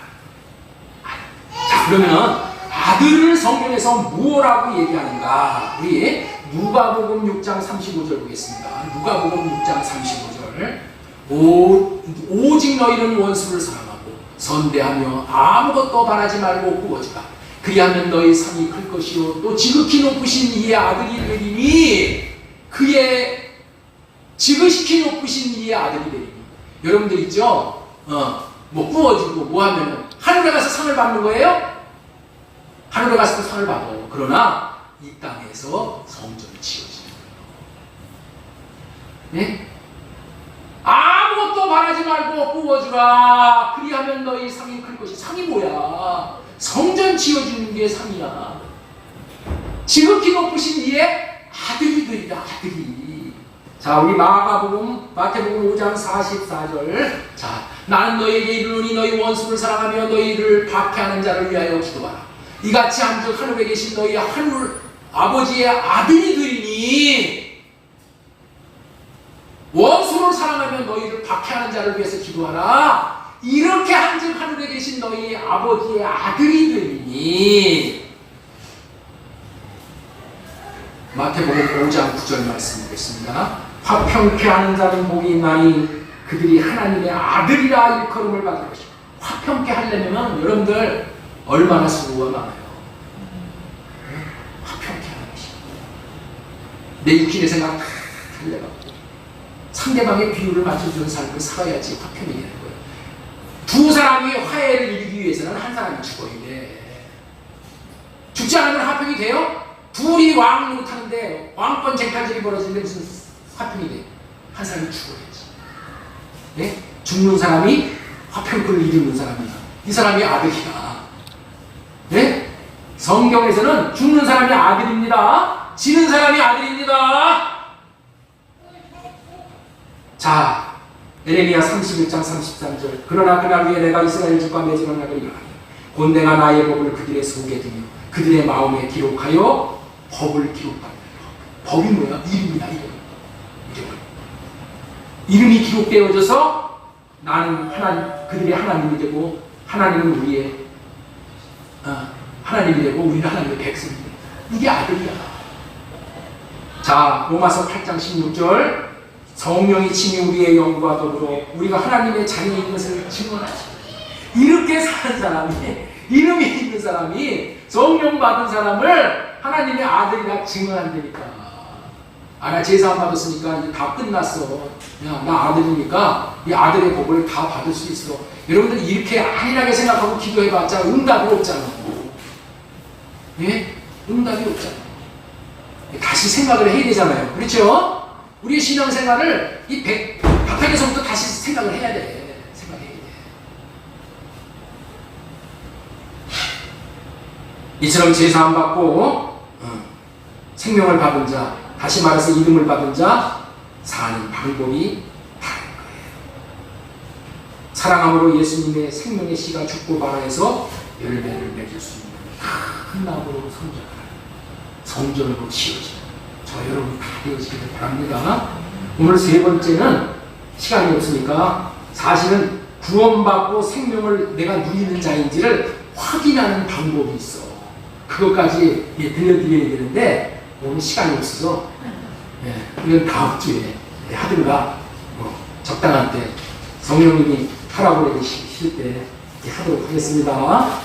[SPEAKER 1] 합니다. 자, 그러면 아들을 성경에서 무엇라고 얘기하는가? 우리 누가복음 6장 35절 보겠습니다. 누가복음 6장 35절 오직 너희는 원수를 사랑하고 선대하며 아무것도 바라지 말고 구워주라. 그리하면 너희 상이 클 것이요 또 지극히 높으신 이의 아들이 되리니 그의 지극히 높으신 이의 아들이 되리니. 여러분들 있죠? 뭐 구워지고 뭐 하면은 하늘에 가서 상을 받는 거예요? 하늘에 가서 상을 받아. 그러나 이 땅에서 성전을 지어지는 거예요. 네? 아무것도 바라지 말고 구워주라. 그리하면 너희 상이 클 것이. 상이 뭐야? 성전 지어주는 게 상이야. 지극히 높으신 이의 아들이 되리라. 아들이. 자, 우리 마태복음 5장 44절. 자, 나는 너희에게 이르노니 너희 원수를 사랑하며 너희를 박해하는 자를 위하여 기도하라. 이같이 한즉 하늘에 계신 너희 하늘 아버지의 아들이 되리니. 원수를 사랑하며 너희를 박해하는 자를 위해서 기도하라. 이렇게 한즉 하늘에 계신 너희 아버지의 아들이 되리니. 마태복음 5장 9절 말씀 보겠습니다. 화평케 하는 자는 복이 있나니 그들이 하나님의 아들이라 일컬음을 받을 것이다. 화평케 하려면 여러분들 얼마나 수고가 많아요. 화평케 하는 것이. 내 육신의 생각 다 달려가고 상대방의 비율을 맞춰주는 삶을 살아야지 화평이 되는 거예요. 두 사람이 화해를 이루기 위해서는 한 사람이 죽어야 돼. 죽지 않으면 화평이 돼요? 둘이 왕 노릇하는데 왕권 쟁탈전이 벌어지는데 무슨 화평이 돼? 한 사람이 죽어야지. 네? 죽는 사람이 화평권을 이루는 사람이야. 이 사람이 아들이야. 네? 성경에서는 죽는 사람이 아들입니다. 지는 사람이 아들입니다. 자, 에레미야 31장 33절. 그러나 그날 위에 내가 이스라엘 집과 맺으는 약을 이루하니 곧 내가 나의 법을 그들의 속에 두며 그들의 마음에 기록하여 법을 기록한다. 법이 뭐야? 이름이다. 이름이 기록되어져서 나는 그들의 하나님이 되고 하나님은 우리의 하나님이 되고 우리는 하나님의 백성이 되고 이게 아들이야. 자, 로마서 8장 16절. 성령이 친히 우리의 영과 더불어 우리가 하나님의 자녀인 것을 증언하시고 이렇게 사는 사람이 이름이 있는 사람이 성령 받은 사람을 하나님의 아들이라 증언한다니까. 나 제사 받았으니까 이제 다 끝났어. 야, 나 아들이니까 이 아들의 복을 다 받을 수 있어. 여러분들 이렇게 안일하게 생각하고 기도해봤자 응답이 없잖아. 예? 응답이 없잖아. 다시 생각을 해야 되잖아요. 그렇죠? 우리의 신앙생활을 바닥에서부터 다시 생각을 해야 돼. 생각해야 돼. 이처럼 제사 안 받고 생명을 받은 자, 다시 말해서 이름을 받은 자 사는 방법이 다른 거예요. 사랑함으로 예수님의 생명의 씨가 죽고 발아해서 열매를 맺을 수 있는 큰 나무로 성전으로 지어지는 저 여러분 다 되어지기를 바랍니다. 오늘 세 번째는 시간이 없으니까 사실은 구원받고 생명을 내가 누리는 자인지를 확인하는 방법이 있어. 그것까지 들려드려야 되는데 오늘 시간이 없어서 이건 다음 주에 하든가 적당한 때 성령님이 하라고 해주실 때 하도록 하겠습니다.